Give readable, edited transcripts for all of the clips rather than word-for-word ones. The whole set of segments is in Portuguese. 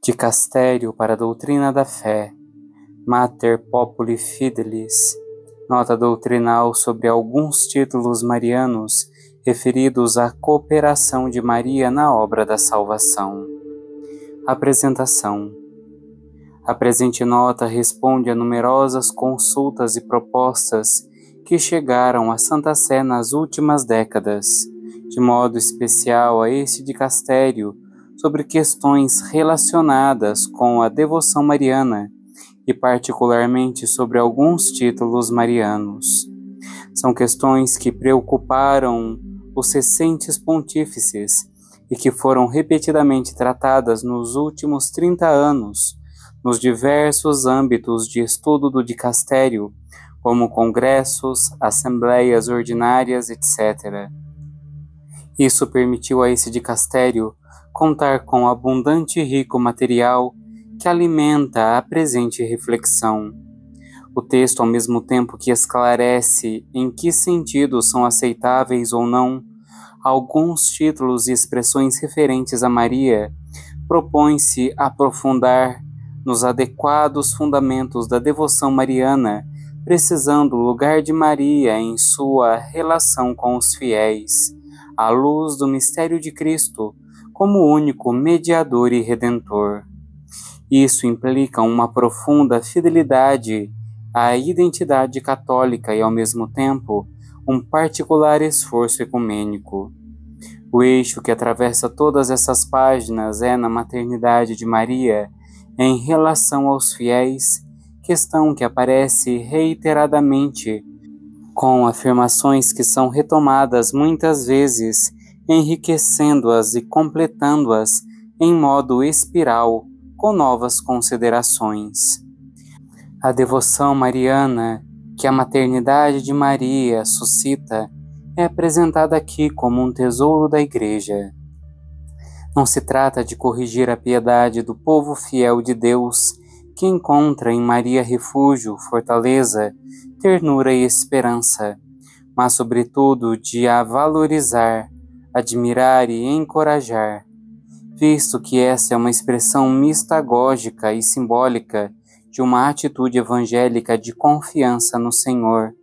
Dicastério para a doutrina da fé, Mater Populi Fidelis, nota doutrinal sobre alguns títulos marianos referidos à cooperação de Maria na obra da salvação. Apresentação. A presente nota responde a numerosas consultas e propostas que chegaram à Santa Sé nas últimas décadas, de modo especial a este dicastério, sobre questões relacionadas com a devoção mariana e particularmente sobre alguns títulos marianos. São questões que preocuparam os recentes pontífices e que foram repetidamente tratadas nos últimos 30 anos, nos diversos âmbitos de estudo do dicastério, como congressos, assembleias ordinárias, etc. Isso permitiu a esse dicastério contar com abundante e rico material que alimenta a presente reflexão. O texto, ao mesmo tempo que esclarece em que sentido são aceitáveis ou não alguns títulos e expressões referentes a Maria, propõe-se aprofundar nos adequados fundamentos da devoção mariana, precisando o lugar de Maria em sua relação com os fiéis, à luz do mistério de Cristo, como único mediador e redentor. Isso implica uma profunda fidelidade à identidade católica e, ao mesmo tempo, um particular esforço ecumênico. O eixo que atravessa todas essas páginas é na maternidade de Maria em relação aos fiéis, questão que aparece reiteradamente, com afirmações que são retomadas muitas vezes, enriquecendo-as e completando-as em modo espiral, com novas considerações. A devoção mariana que a maternidade de Maria suscita é apresentada aqui como um tesouro da Igreja. Não se trata de corrigir a piedade do povo fiel de Deus, que encontra em Maria refúgio, fortaleza, ternura e esperança, mas sobretudo de a valorizar, admirar e encorajar, visto que essa é uma expressão mistagógica e simbólica de uma atitude evangélica de confiança no Senhor,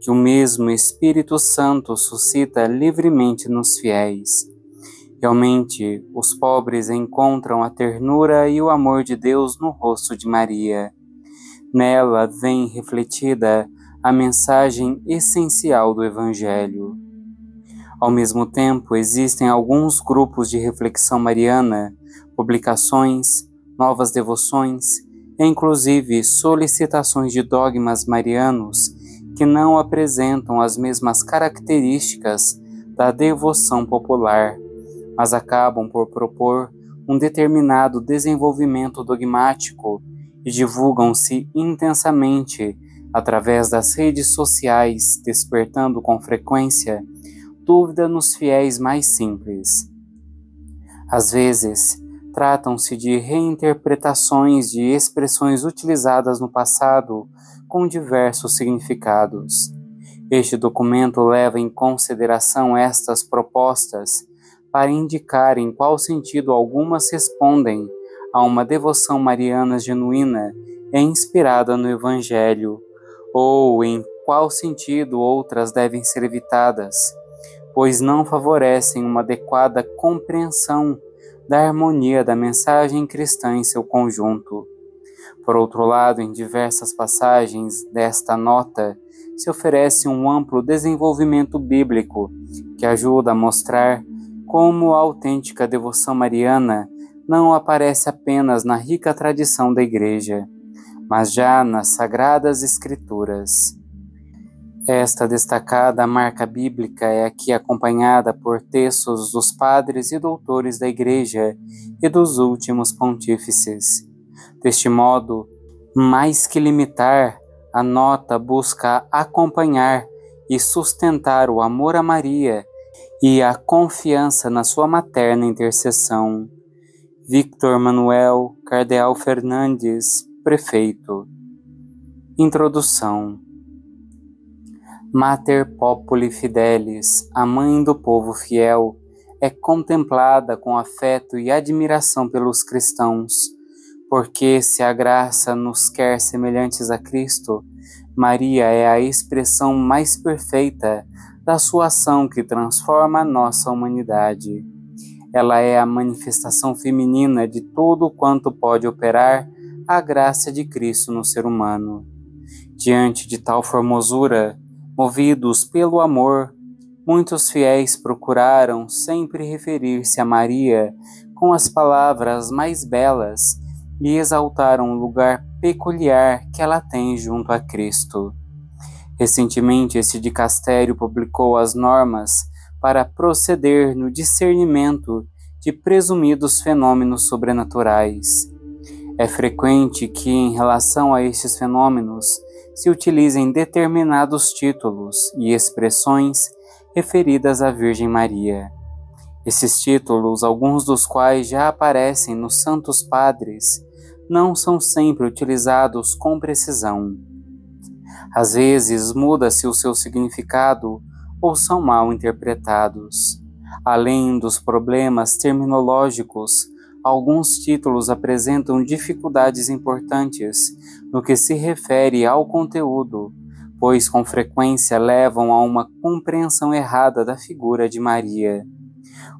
que o mesmo Espírito Santo suscita livremente nos fiéis. Realmente, os pobres encontram a ternura e o amor de Deus no rosto de Maria. Nela vem refletida a mensagem essencial do Evangelho. Ao mesmo tempo, existem alguns grupos de reflexão mariana, publicações, novas devoções, e inclusive solicitações de dogmas marianos que não apresentam as mesmas características da devoção popular, mas acabam por propor um determinado desenvolvimento dogmático e divulgam-se intensamente através das redes sociais, despertando com frequência dúvida nos fiéis mais simples. Às vezes, tratam-se de reinterpretações de expressões utilizadas no passado com diversos significados. Este documento leva em consideração estas propostas para indicar em qual sentido algumas respondem a uma devoção mariana genuína e inspirada no Evangelho, ou em qual sentido outras devem ser evitadas, pois não favorecem uma adequada compreensão da harmonia da mensagem cristã em seu conjunto. Por outro lado, em diversas passagens desta nota, se oferece um amplo desenvolvimento bíblico que ajuda a mostrar como a autêntica devoção mariana não aparece apenas na rica tradição da Igreja, mas já nas Sagradas Escrituras. Esta destacada marca bíblica é aqui acompanhada por textos dos padres e doutores da Igreja e dos últimos pontífices. Deste modo, mais que limitar, a nota busca acompanhar e sustentar o amor a Maria e a confiança na sua materna intercessão. Victor Manuel Cardeal Fernandes, Prefeito. Introdução. Mater Populi Fidelis, a mãe do povo fiel, é contemplada com afeto e admiração pelos cristãos, Porque se a graça nos quer semelhantes a Cristo, Maria é a expressão mais perfeita da sua ação que transforma a nossa humanidade. Ela é a manifestação feminina de tudo quanto pode operar a graça de Cristo no ser humano. Diante de tal formosura, movidos pelo amor, muitos fiéis procuraram sempre referir-se a Maria com as palavras mais belas e exaltaram o lugar peculiar que ela tem junto a Cristo. Recentemente, esse dicastério publicou as normas para proceder no discernimento de presumidos fenômenos sobrenaturais. É frequente que, em relação a estes fenômenos, se utilizem determinados títulos e expressões referidas à Virgem Maria. Esses títulos, alguns dos quais já aparecem nos Santos Padres, não são sempre utilizados com precisão. Às vezes, muda-se o seu significado ou são mal interpretados. Além dos problemas terminológicos, alguns títulos apresentam dificuldades importantes no que se refere ao conteúdo, pois com frequência levam a uma compreensão errada da figura de Maria,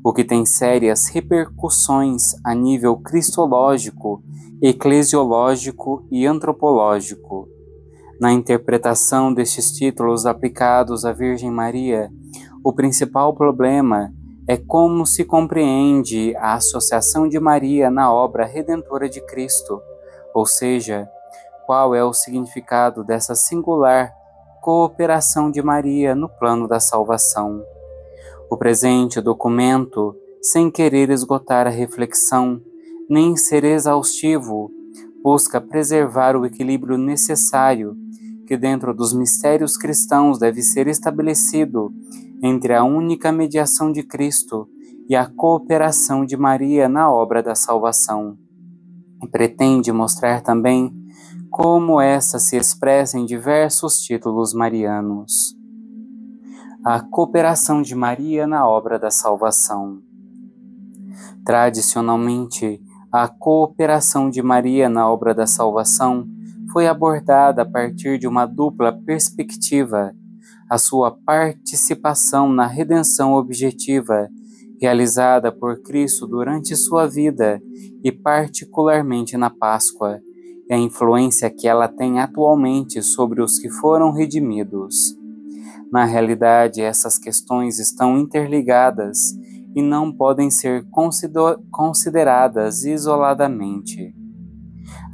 o que tem sérias repercussões a nível cristológico, eclesiológico e antropológico. Na interpretação destes títulos aplicados à Virgem Maria, o principal problema é como se compreende a associação de Maria na obra redentora de Cristo, ou seja, qual é o significado dessa singular cooperação de Maria no plano da salvação. O presente documento, sem querer esgotar a reflexão, nem ser exaustivo, busca preservar o equilíbrio necessário que dentro dos mistérios cristãos deve ser estabelecido entre a única mediação de Cristo e a cooperação de Maria na obra da salvação. E pretende mostrar também como esta se expressa em diversos títulos marianos. A cooperação de Maria na obra da salvação. Tradicionalmente, a cooperação de Maria na obra da salvação foi abordada a partir de uma dupla perspectiva: a sua participação na redenção objetiva, realizada por Cristo durante sua vida e particularmente na Páscoa, e a influência que ela tem atualmente sobre os que foram redimidos. Na realidade, essas questões estão interligadas e não podem ser consideradas isoladamente.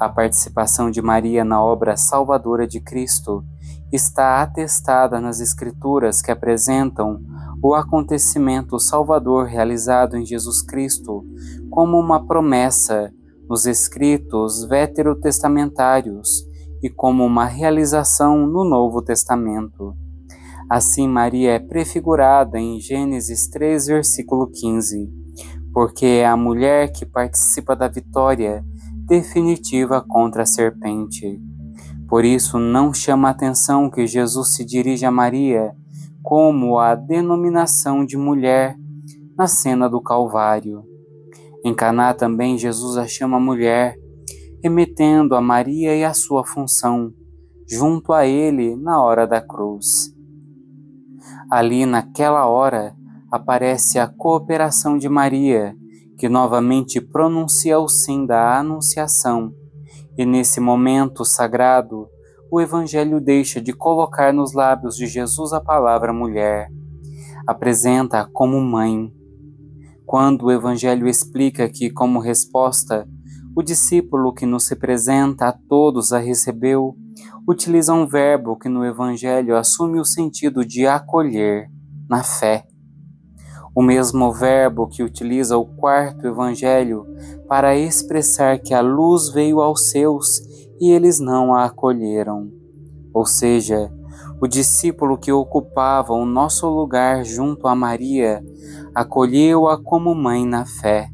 A participação de Maria na obra salvadora de Cristo está atestada nas Escrituras que apresentam o acontecimento salvador realizado em Jesus Cristo como uma promessa nos escritos veterotestamentários e como uma realização no Novo Testamento. Assim, Maria é prefigurada em Gênesis 3, versículo 15, porque é a mulher que participa da vitória definitiva contra a serpente. Por isso, não chama a atenção que Jesus se dirige a Maria como a denominação de mulher na cena do Calvário. Em Caná também Jesus a chama mulher, remetendo a Maria e a sua função, junto a ele na hora da cruz. Ali, naquela hora, aparece a cooperação de Maria, que novamente pronuncia o sim da Anunciação, e nesse momento sagrado, o Evangelho deixa de colocar nos lábios de Jesus a palavra mulher, apresenta-a como mãe. Quando o Evangelho explica que, como resposta, o discípulo que nos representa a todos a recebeu, utiliza um verbo que no Evangelho assume o sentido de acolher, na fé. O mesmo verbo que utiliza o quarto Evangelho para expressar que a luz veio aos seus e eles não a acolheram. Ou seja, o discípulo que ocupava o nosso lugar junto a Maria acolheu-a como mãe na fé.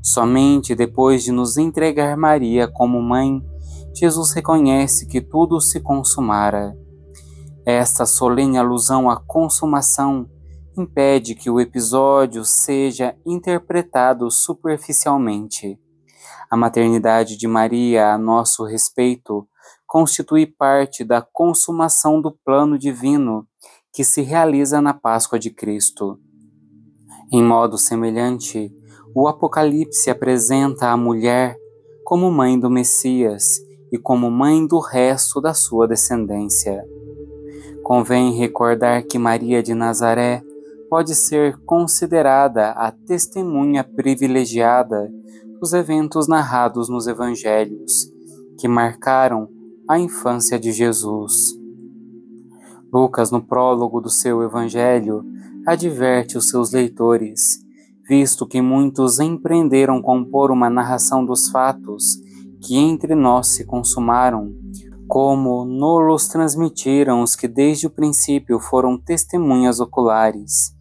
Somente depois de nos entregar Maria como mãe, Jesus reconhece que tudo se consumara. Esta solene alusão à consumação impede que o episódio seja interpretado superficialmente. A maternidade de Maria a nosso respeito constitui parte da consumação do plano divino que se realiza na Páscoa de Cristo. Em modo semelhante, o Apocalipse apresenta a mulher como mãe do Messias e como mãe do resto da sua descendência. Convém recordar que Maria de Nazaré pode ser considerada a testemunha privilegiada dos eventos narrados nos Evangelhos, que marcaram a infância de Jesus. Lucas, no prólogo do seu Evangelho, adverte os seus leitores, visto que muitos empreenderam compor uma narração dos fatos que entre nós se consumaram, como nos transmitiram os que desde o princípio foram testemunhas oculares.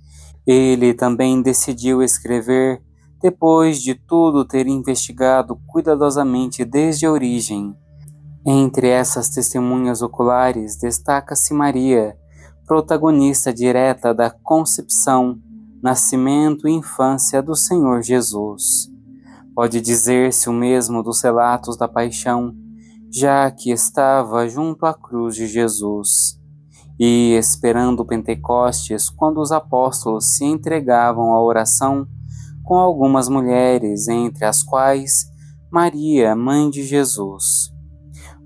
Ele também decidiu escrever depois de tudo ter investigado cuidadosamente desde a origem. Entre essas testemunhas oculares destaca-se Maria, protagonista direta da concepção, nascimento e infância do Senhor Jesus. Pode dizer-se o mesmo dos relatos da paixão, já que estava junto à cruz de Jesus, e esperando Pentecostes, quando os apóstolos se entregavam à oração com algumas mulheres, entre as quais Maria, mãe de Jesus.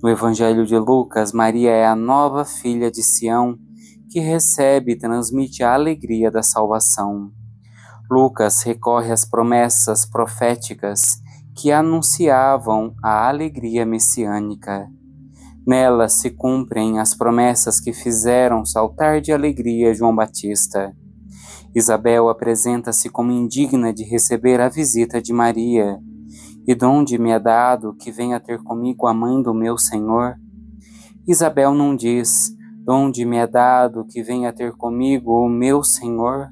No Evangelho de Lucas, Maria é a nova filha de Sião, que recebe e transmite a alegria da salvação. Lucas recorre às promessas proféticas que anunciavam a alegria messiânica. Nelas se cumprem as promessas que fizeram saltar de alegria João Batista. Isabel apresenta-se como indigna de receber a visita de Maria. E donde me é dado que venha ter comigo a mãe do meu Senhor? Isabel não diz, donde me é dado que venha ter comigo o meu Senhor?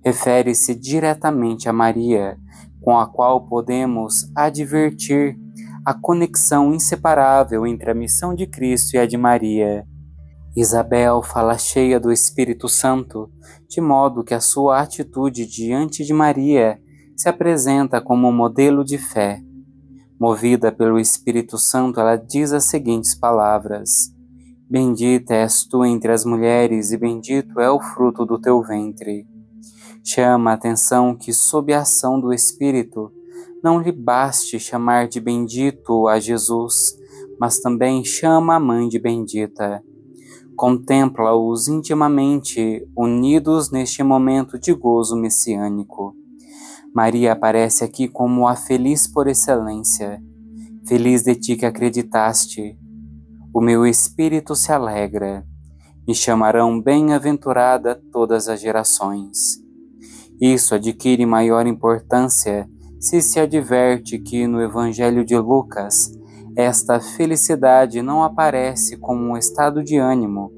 Refere-se diretamente a Maria, com a qual podemos advertir a conexão inseparável entre a missão de Cristo e a de Maria. Isabel fala cheia do Espírito Santo, de modo que a sua atitude diante de Maria se apresenta como um modelo de fé. Movida pelo Espírito Santo, ela diz as seguintes palavras: Bendita és tu entre as mulheres e bendito é o fruto do teu ventre. Chama a atenção que, sob a ação do Espírito, não lhe baste chamar de bendito a Jesus, mas também chama a mãe de bendita. Contempla-os intimamente unidos neste momento de gozo messiânico. Maria aparece aqui como a feliz por excelência. Feliz de ti que acreditaste. O meu espírito se alegra. Me chamarão bem-aventurada todas as gerações. Isso adquire maior importância se adverte que no Evangelho de Lucas, esta felicidade não aparece como um estado de ânimo,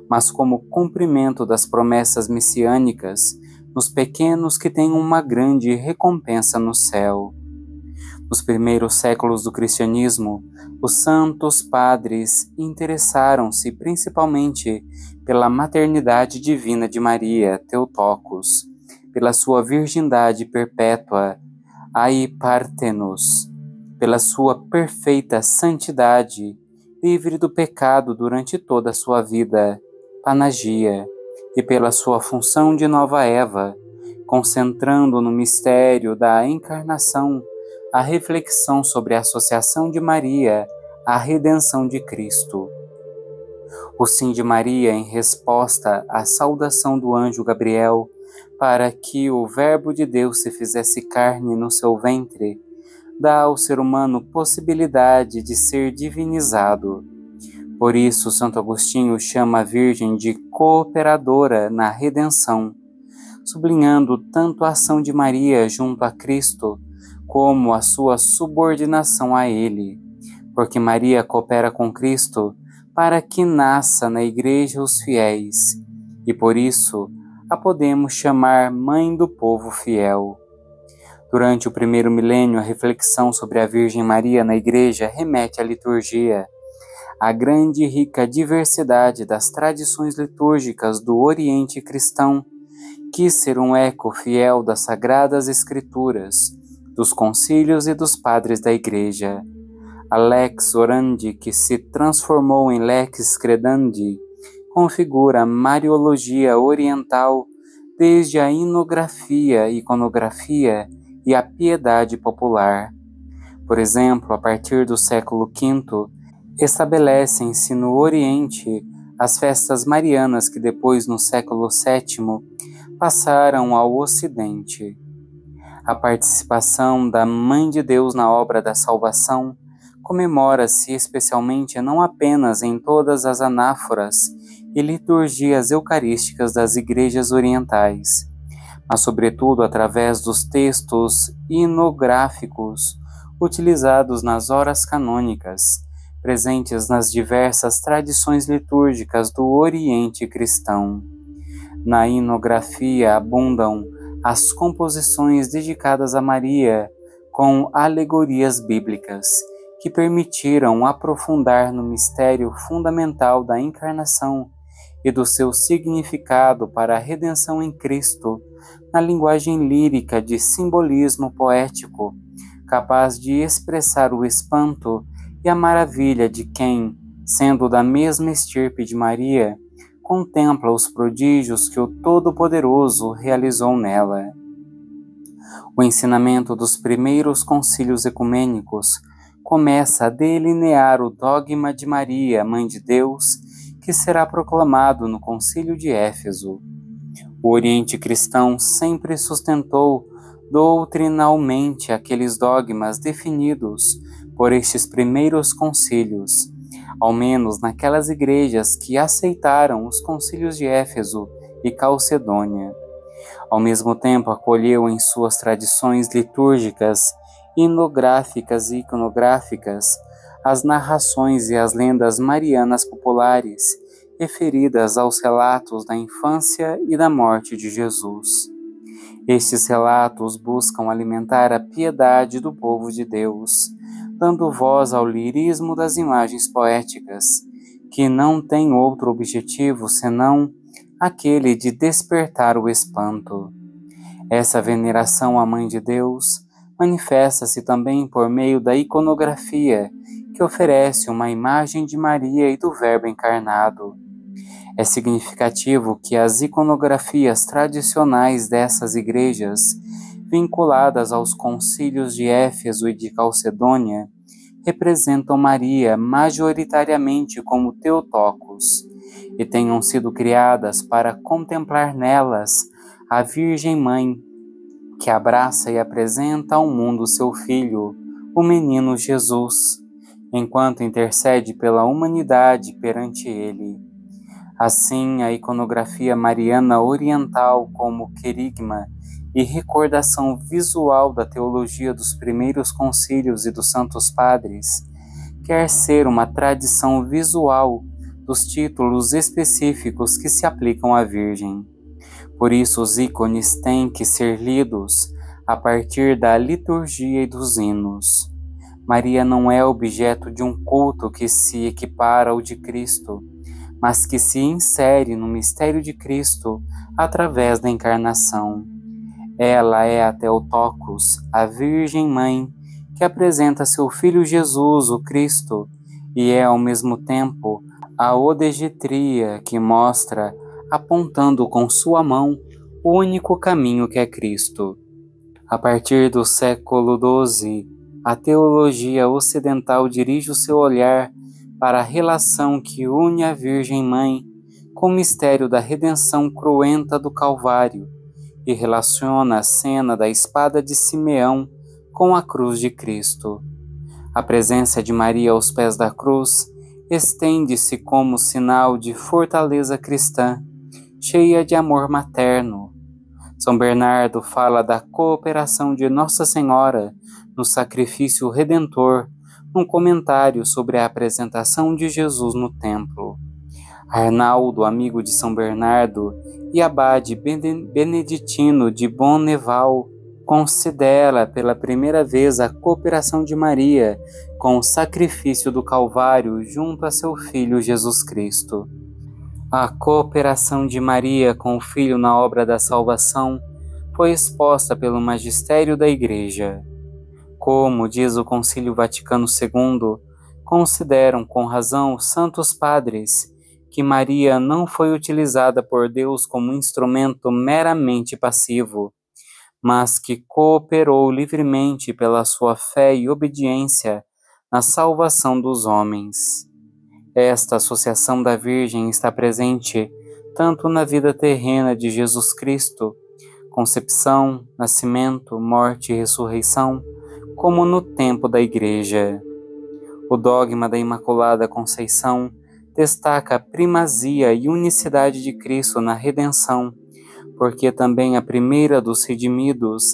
mas como cumprimento das promessas messiânicas nos pequenos que têm uma grande recompensa no céu. Nos primeiros séculos do cristianismo, os santos padres interessaram-se principalmente pela maternidade divina de Maria, Theotokos, pela sua virgindade perpétua, Aiparthenos, pela sua perfeita santidade, livre do pecado durante toda a sua vida, Panagia, e pela sua função de nova Eva, concentrando no mistério da encarnação a reflexão sobre a associação de Maria à redenção de Cristo. O sim de Maria em resposta à saudação do anjo Gabriel para que o Verbo de Deus se fizesse carne no seu ventre, dá ao ser humano possibilidade de ser divinizado. Por isso, Santo Agostinho chama a Virgem de cooperadora na redenção, sublinhando tanto a ação de Maria junto a Cristo, como a sua subordinação a Ele, porque Maria coopera com Cristo para que nasça na Igreja os fiéis, e por isso a podemos chamar Mãe do Povo Fiel. Durante o primeiro milênio, a reflexão sobre a Virgem Maria na Igreja remete à liturgia, à grande e rica diversidade das tradições litúrgicas do Oriente cristão, quis ser um eco fiel das Sagradas Escrituras, dos concílios e dos padres da Igreja. A lex orandi, que se transformou em lex credandi, configura a Mariologia oriental desde a iconografia e a piedade popular. Por exemplo, a partir do século V, estabelecem-se no Oriente as festas marianas que depois, no século VII, passaram ao Ocidente. A participação da Mãe de Deus na obra da salvação comemora-se especialmente não apenas em todas as anáforas e liturgias eucarísticas das igrejas orientais, mas sobretudo através dos textos inográficos utilizados nas horas canônicas, presentes nas diversas tradições litúrgicas do Oriente cristão. Na inografia abundam as composições dedicadas a Maria, com alegorias bíblicas, que permitiram aprofundar no mistério fundamental da encarnação e do seu significado para a redenção em Cristo, na linguagem lírica de simbolismo poético, capaz de expressar o espanto e a maravilha de quem, sendo da mesma estirpe de Maria, contempla os prodígios que o Todo-Poderoso realizou nela. O ensinamento dos primeiros concílios ecumênicos começa a delinear o dogma de Maria, Mãe de Deus, que será proclamado no Concílio de Éfeso. O Oriente cristão sempre sustentou doutrinalmente aqueles dogmas definidos por estes primeiros concílios, ao menos naquelas igrejas que aceitaram os concílios de Éfeso e Calcedônia. Ao mesmo tempo, acolheu em suas tradições litúrgicas, inográficas e iconográficas as narrações e as lendas marianas populares referidas aos relatos da infância e da morte de Jesus. Estes relatos buscam alimentar a piedade do povo de Deus, dando voz ao lirismo das imagens poéticas, que não tem outro objetivo senão aquele de despertar o espanto. Essa veneração à Mãe de Deus manifesta-se também por meio da iconografia, que oferece uma imagem de Maria e do Verbo encarnado. É significativo que as iconografias tradicionais dessas igrejas, vinculadas aos concílios de Éfeso e de Calcedônia, representam Maria majoritariamente como Theotokos, e tenham sido criadas para contemplar nelas a Virgem Mãe, que abraça e apresenta ao mundo seu Filho, o menino Jesus, enquanto intercede pela humanidade perante ele. Assim, a iconografia mariana oriental como querigma e recordação visual da teologia dos primeiros concílios e dos santos padres, quer ser uma tradição visual dos títulos específicos que se aplicam à Virgem. Por isso, os ícones têm que ser lidos a partir da liturgia e dos hinos. Maria não é objeto de um culto que se equipara ao de Cristo, mas que se insere no mistério de Cristo através da encarnação. Ela é a Theotokos, a Virgem Mãe, que apresenta seu Filho Jesus, o Cristo, e é ao mesmo tempo a odegetria que mostra, apontando com sua mão, o único caminho que é Cristo. A partir do século XII, a teologia ocidental dirige o seu olhar para a relação que une a Virgem Mãe com o mistério da redenção cruenta do Calvário e relaciona a cena da espada de Simeão com a cruz de Cristo. A presença de Maria aos pés da cruz estende-se como sinal de fortaleza cristã, cheia de amor materno. São Bernardo fala da cooperação de Nossa Senhora no sacrifício redentor, num comentário sobre a apresentação de Jesus no templo. Arnaldo, amigo de São Bernardo, e abade beneditino de Bonneval, considera pela primeira vez a cooperação de Maria com o sacrifício do Calvário junto a seu Filho Jesus Cristo. A cooperação de Maria com o Filho na obra da salvação foi exposta pelo magistério da Igreja. Como diz o Concílio Vaticano II, consideram com razão os santos padres que Maria não foi utilizada por Deus como instrumento meramente passivo, mas que cooperou livremente pela sua fé e obediência na salvação dos homens. Esta associação da Virgem está presente tanto na vida terrena de Jesus Cristo, concepção, nascimento, morte e ressurreição, como no tempo da Igreja. O dogma da Imaculada Conceição destaca a primazia e unicidade de Cristo na redenção, porque também a primeira dos redimidos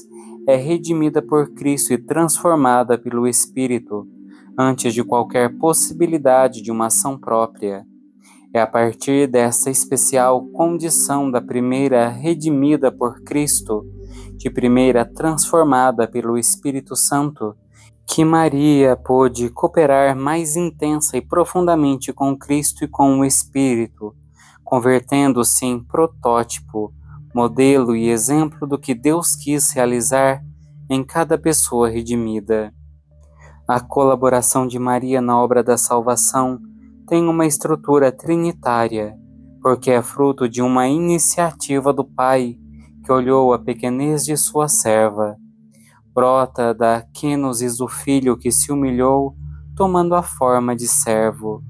é redimida por Cristo e transformada pelo Espírito, antes de qualquer possibilidade de uma ação própria. É a partir dessa especial condição da primeira redimida por Cristo, de primeira transformada pelo Espírito Santo, que Maria pôde cooperar mais intensa e profundamente com Cristo e com o Espírito, convertendo-se em protótipo, modelo e exemplo do que Deus quis realizar em cada pessoa redimida. A colaboração de Maria na obra da salvação tem uma estrutura trinitária, porque é fruto de uma iniciativa do Pai, que olhou a pequenez de sua serva. Brota da quênosis do Filho que se humilhou, tomando a forma de servo,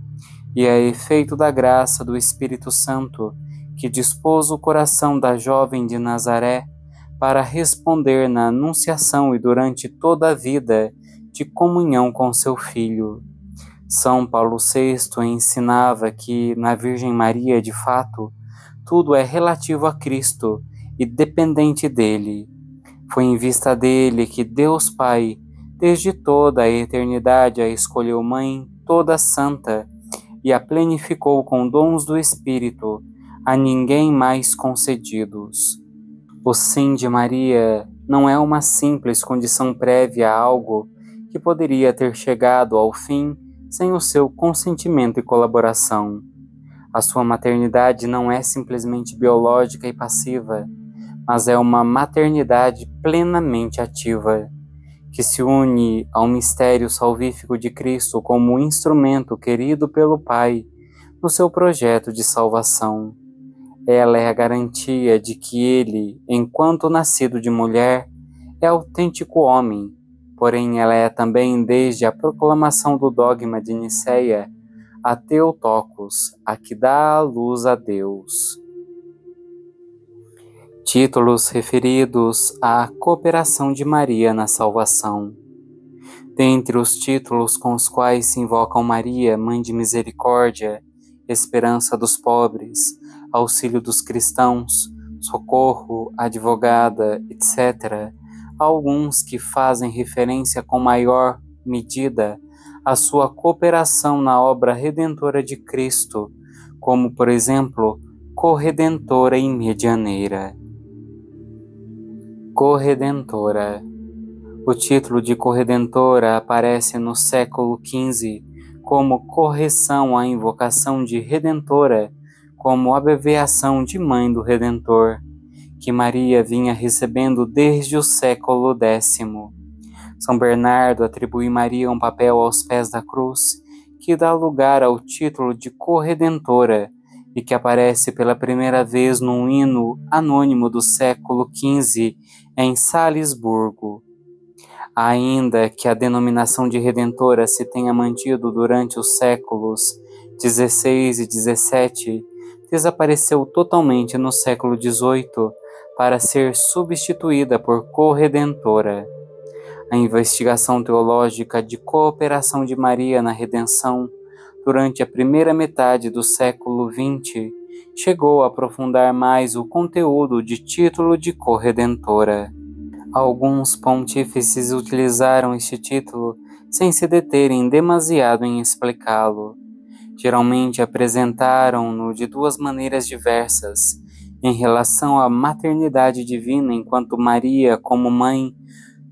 e é efeito da graça do Espírito Santo, que dispôs o coração da jovem de Nazaré para responder na anunciação e durante toda a vida de comunhão com seu Filho. São Paulo VI ensinava que, na Virgem Maria, de fato, tudo é relativo a Cristo e dependente dele. Foi em vista dele que Deus Pai, desde toda a eternidade, a escolheu Mãe toda santa e a plenificou com dons do Espírito, a ninguém mais concedidos. O sim de Maria não é uma simples condição prévia a algo que poderia ter chegado ao fim sem o seu consentimento e colaboração. A sua maternidade não é simplesmente biológica e passiva, mas é uma maternidade plenamente ativa, que se une ao mistério salvífico de Cristo como um instrumento querido pelo Pai no seu projeto de salvação. Ela é a garantia de que ele, enquanto nascido de mulher, é autêntico homem, porém ela é também, desde a proclamação do dogma de Nicéia, a Theotokos, a que dá a luz a Deus. Títulos referidos à cooperação de Maria na salvação. Dentre os títulos com os quais se invocam Maria, Mãe de Misericórdia, Esperança dos Pobres, Auxílio dos Cristãos, Socorro, Advogada, etc., há alguns que fazem referência com maior medida à sua cooperação na obra redentora de Cristo, como, por exemplo, corredentora e medianeira. Corredentora. O título de corredentora aparece no século XV como correção à invocação de redentora, como abreviação de Mãe do Redentor, que Maria vinha recebendo desde o século X. São Bernardo atribui Maria um papel aos pés da cruz, que dá lugar ao título de corredentora, e que aparece pela primeira vez num hino anônimo do século XV em Salisburgo. Ainda que a denominação de redentora se tenha mantido durante os séculos XVI e XVII, desapareceu totalmente no século XVIII para ser substituída por corredentora. A investigação teológica de cooperação de Maria na redenção durante a primeira metade do século XX chegou a aprofundar mais o conteúdo de título de corredentora. Alguns pontífices utilizaram este título sem se deterem demasiado em explicá-lo. Geralmente apresentaram-no de duas maneiras diversas, em relação à maternidade divina, enquanto Maria, como mãe,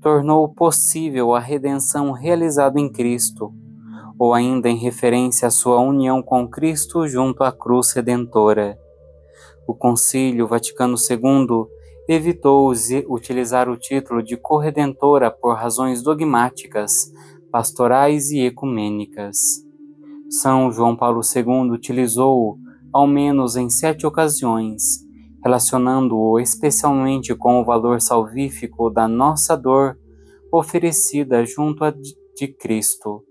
tornou possível a redenção realizada em Cristo, ou ainda em referência à sua união com Cristo junto à cruz redentora. O Concílio Vaticano II evitou utilizar o título de corredentora por razões dogmáticas, pastorais e ecumênicas. São João Paulo II utilizou-o ao menos em 7 ocasiões, relacionando-o especialmente com o valor salvífico da nossa dor oferecida junto a de Cristo,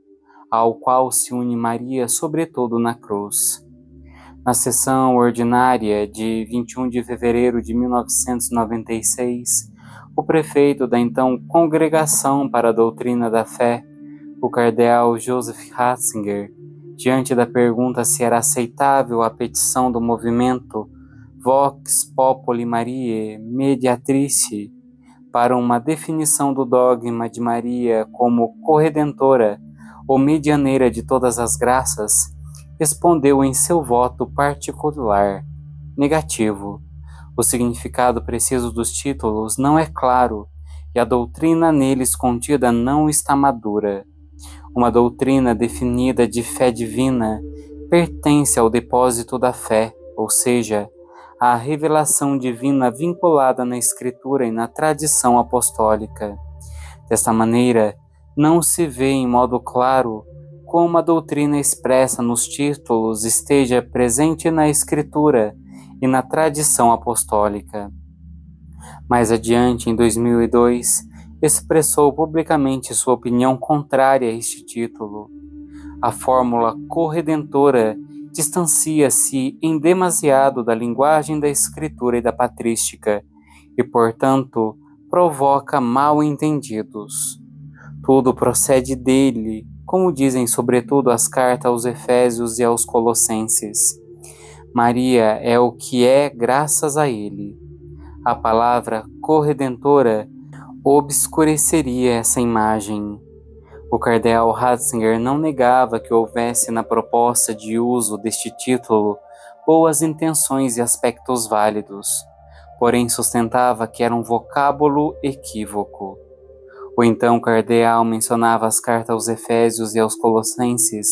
ao qual se une Maria sobretudo na cruz. Na sessão ordinária de 21 de fevereiro de 1996, o prefeito da então Congregação para a Doutrina da Fé, o cardeal Joseph Ratzinger, diante da pergunta se era aceitável a petição do movimento Vox Populi Mariae Mediatrice para uma definição do dogma de Maria como corredentora ou medianeira de todas as graças, respondeu em seu voto particular, negativo. O significado preciso dos títulos não é claro e a doutrina neles contida não está madura. Uma doutrina definida de fé divina pertence ao depósito da fé, ou seja, à revelação divina vinculada na Escritura e na tradição apostólica. Desta maneira, não se vê em modo claro como a doutrina expressa nos títulos esteja presente na Escritura e na tradição apostólica. Mais adiante, em 2002, expressou publicamente sua opinião contrária a este título. A fórmula corredentora distancia-se em demasiado da linguagem da Escritura e da patrística e, portanto, provoca mal-entendidos. Tudo procede dele, como dizem sobretudo as cartas aos Efésios e aos Colossenses. Maria é o que é graças a ele. A palavra corredentora obscureceria essa imagem. O cardeal Ratzinger não negava que houvesse na proposta de uso deste título boas intenções e aspectos válidos, porém sustentava que era um vocábulo equívoco. O então cardeal mencionava as cartas aos Efésios e aos Colossenses,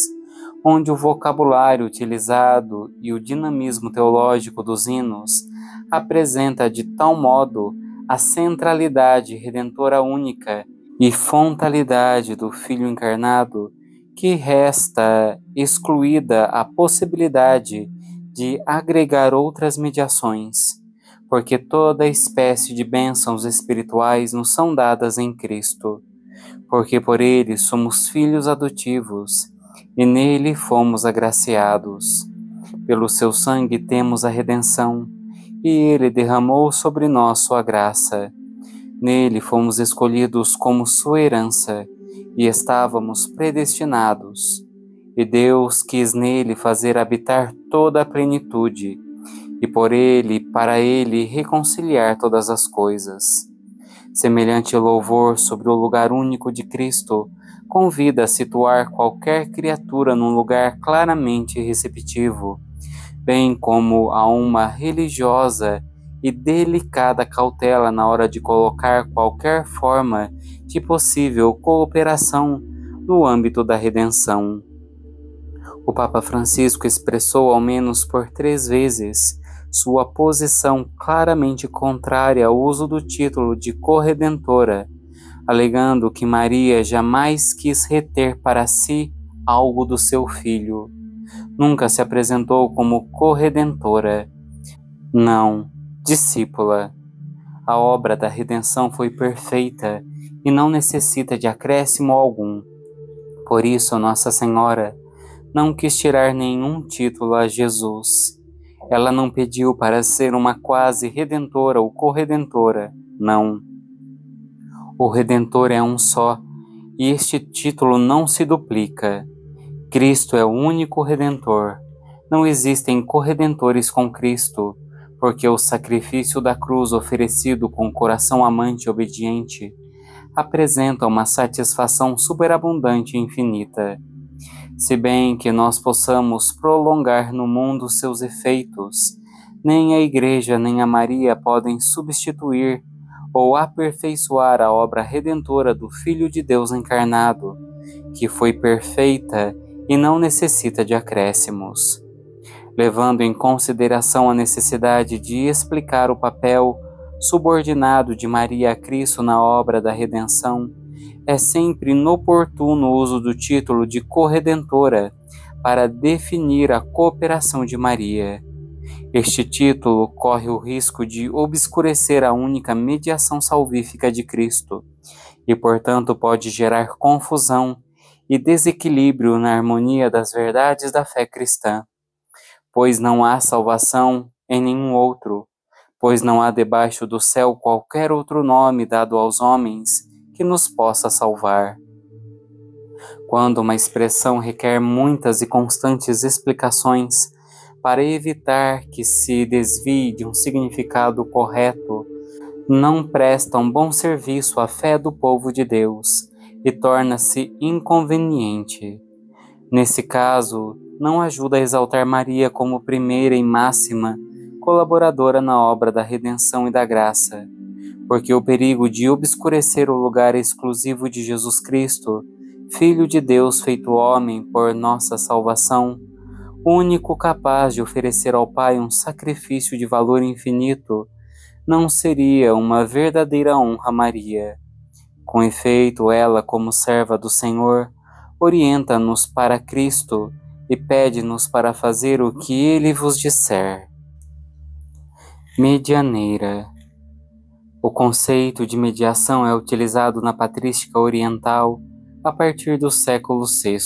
onde o vocabulário utilizado e o dinamismo teológico dos hinos apresenta de tal modo a centralidade redentora única e fontalidade do Filho encarnado, que resta excluída a possibilidade de agregar outras mediações, porque toda espécie de bênçãos espirituais nos são dadas em Cristo, porque por ele somos filhos adotivos, e nele fomos agraciados. Pelo seu sangue temos a redenção, e ele derramou sobre nós sua graça. Nele fomos escolhidos como sua herança, e estávamos predestinados. E Deus quis nele fazer habitar toda a plenitude, e por ele, para ele, reconciliar todas as coisas. Semelhante louvor sobre o lugar único de Cristo convida a situar qualquer criatura num lugar claramente receptivo, bem como a uma religiosa e delicada cautela na hora de colocar qualquer forma de possível cooperação no âmbito da redenção. O Papa Francisco expressou ao menos por 3 vezes sua posição claramente contrária ao uso do título de corredentora, alegando que Maria jamais quis reter para si algo do seu filho. Nunca se apresentou como corredentora. Não, discípula. A obra da redenção foi perfeita e não necessita de acréscimo algum. Por isso, Nossa Senhora não quis tirar nenhum título a Jesus. Ela não pediu para ser uma quase redentora ou corredentora. Não. O Redentor é um só, e este título não se duplica. Cristo é o único Redentor. Não existem corredentores com Cristo, porque o sacrifício da cruz oferecido com coração amante e obediente apresenta uma satisfação superabundante e infinita. Se bem que nós possamos prolongar no mundo seus efeitos, nem a Igreja nem a Maria podem substituir ou aperfeiçoar a obra redentora do Filho de Deus encarnado, que foi perfeita e não necessita de acréscimos. Levando em consideração a necessidade de explicar o papel subordinado de Maria a Cristo na obra da redenção, é sempre inoportuno o uso do título de corredentora para definir a cooperação de Maria. Este título corre o risco de obscurecer a única mediação salvífica de Cristo e, portanto, pode gerar confusão e desequilíbrio na harmonia das verdades da fé cristã, pois não há salvação em nenhum outro, pois não há debaixo do céu qualquer outro nome dado aos homens que nos possa salvar. Quando uma expressão requer muitas e constantes explicações para evitar que se desvie de um significado correto, não presta um bom serviço à fé do povo de Deus e torna-se inconveniente. Nesse caso, não ajuda a exaltar Maria como primeira e máxima colaboradora na obra da redenção e da graça, porque o perigo de obscurecer o lugar exclusivo de Jesus Cristo, Filho de Deus feito homem por nossa salvação, único capaz de oferecer ao Pai um sacrifício de valor infinito, não seria uma verdadeira honra a Maria. Com efeito, ela, como serva do Senhor, orienta-nos para Cristo e pede-nos para fazer o que Ele vos disser. Medianeira. O conceito de mediação é utilizado na patrística oriental a partir do século VI.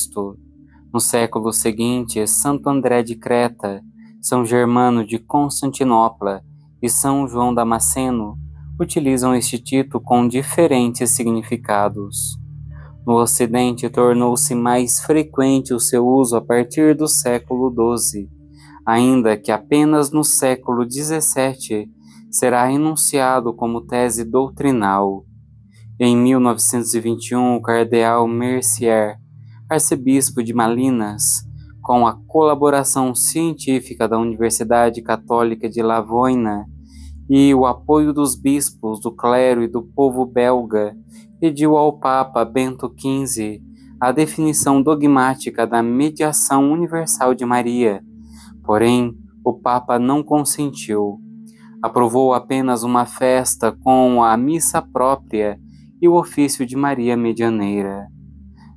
No século seguinte, Santo André de Creta, São Germano de Constantinopla e São João Damasceno utilizam este título com diferentes significados. No Ocidente, tornou-se mais frequente o seu uso a partir do século XII, ainda que apenas no século XVII será enunciado como tese doutrinal. Em 1921, o cardeal Mercier, arcebispo de Malinas, com a colaboração científica da Universidade Católica de Lavoina e o apoio dos bispos, do clero e do povo belga, pediu ao Papa Bento XV a definição dogmática da mediação universal de Maria. Porém, o Papa não consentiu. Aprovou apenas uma festa com a missa própria e o ofício de Maria Medianeira.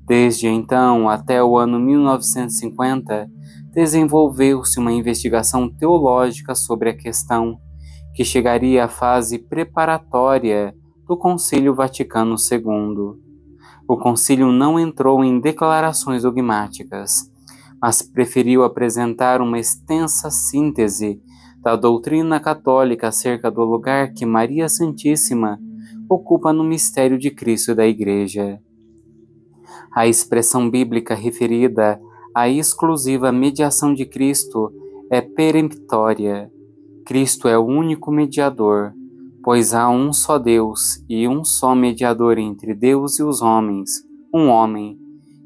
Desde então, até o ano 1950, desenvolveu-se uma investigação teológica sobre a questão, que chegaria à fase preparatória do Concílio Vaticano II. O concílio não entrou em declarações dogmáticas, mas preferiu apresentar uma extensa síntese da doutrina católica acerca do lugar que Maria Santíssima ocupa no mistério de Cristo e da Igreja. A expressão bíblica referida à exclusiva mediação de Cristo é peremptória. Cristo é o único mediador, pois há um só Deus e um só mediador entre Deus e os homens, um homem,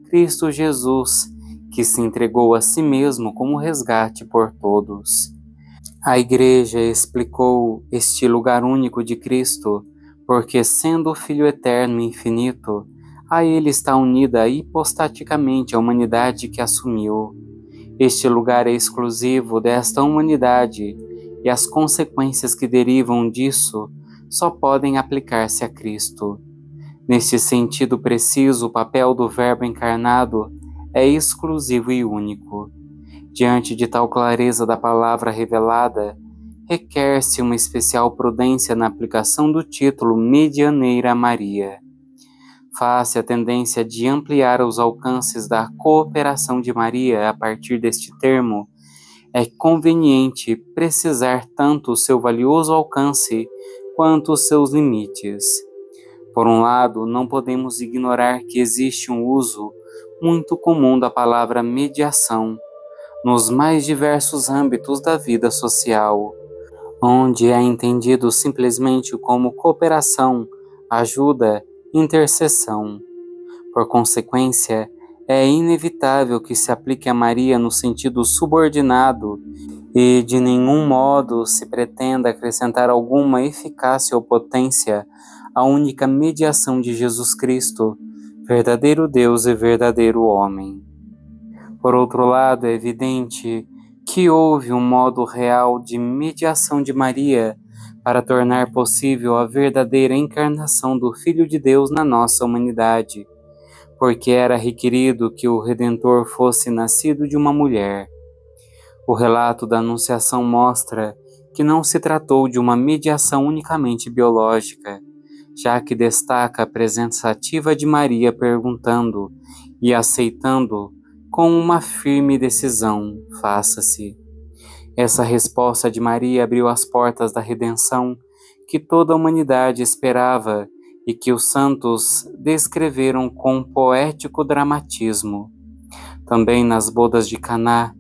Cristo Jesus, que se entregou a si mesmo como resgate por todos. A Igreja explicou este lugar único de Cristo, porque, sendo o Filho eterno e infinito, a ele está unida hipostaticamente a humanidade que assumiu. Este lugar é exclusivo desta humanidade, e as consequências que derivam disso só podem aplicar-se a Cristo. Neste sentido preciso, o papel do Verbo encarnado é exclusivo e único. Diante de tal clareza da palavra revelada, requer-se uma especial prudência na aplicação do título Medianeira a Maria. Face a tendência de ampliar os alcances da cooperação de Maria a partir deste termo, é conveniente precisar tanto o seu valioso alcance quanto os seus limites. Por um lado, não podemos ignorar que existe um uso muito comum da palavra mediação nos mais diversos âmbitos da vida social, onde é entendido simplesmente como cooperação, ajuda, intercessão. Por consequência, é inevitável que se aplique a Maria no sentido subordinado e de nenhum modo se pretenda acrescentar alguma eficácia ou potência à única mediação de Jesus Cristo, verdadeiro Deus e verdadeiro homem. Por outro lado, é evidente que houve um modo real de mediação de Maria para tornar possível a verdadeira encarnação do Filho de Deus na nossa humanidade, porque era requerido que o Redentor fosse nascido de uma mulher. O relato da Anunciação mostra que não se tratou de uma mediação unicamente biológica, já que destaca a presença ativa de Maria perguntando e aceitando com uma firme decisão: faça-se. Essa resposta de Maria abriu as portas da redenção que toda a humanidade esperava e que os santos descreveram com poético dramatismo. Também nas bodas de Caná,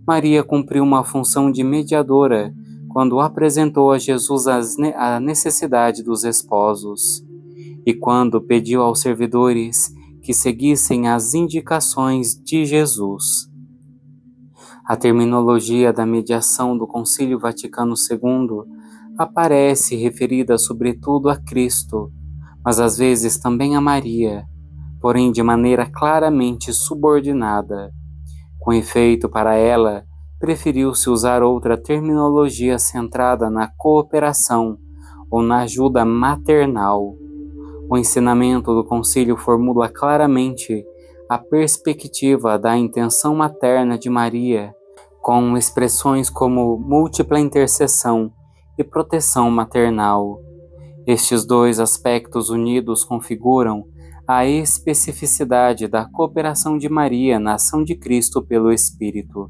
Maria cumpriu uma função de mediadora quando apresentou a Jesus a necessidade dos esposos e quando pediu aos servidores que seguissem as indicações de Jesus. A terminologia da mediação do Concílio Vaticano II aparece referida sobretudo a Cristo, mas às vezes também a Maria, porém de maneira claramente subordinada. Com efeito, para ela, preferiu-se usar outra terminologia centrada na cooperação ou na ajuda maternal. O ensinamento do concílio formula claramente a perspectiva da intenção materna de Maria, com expressões como múltipla intercessão e proteção maternal. Estes dois aspectos unidos configuram a especificidade da cooperação de Maria na ação de Cristo pelo Espírito.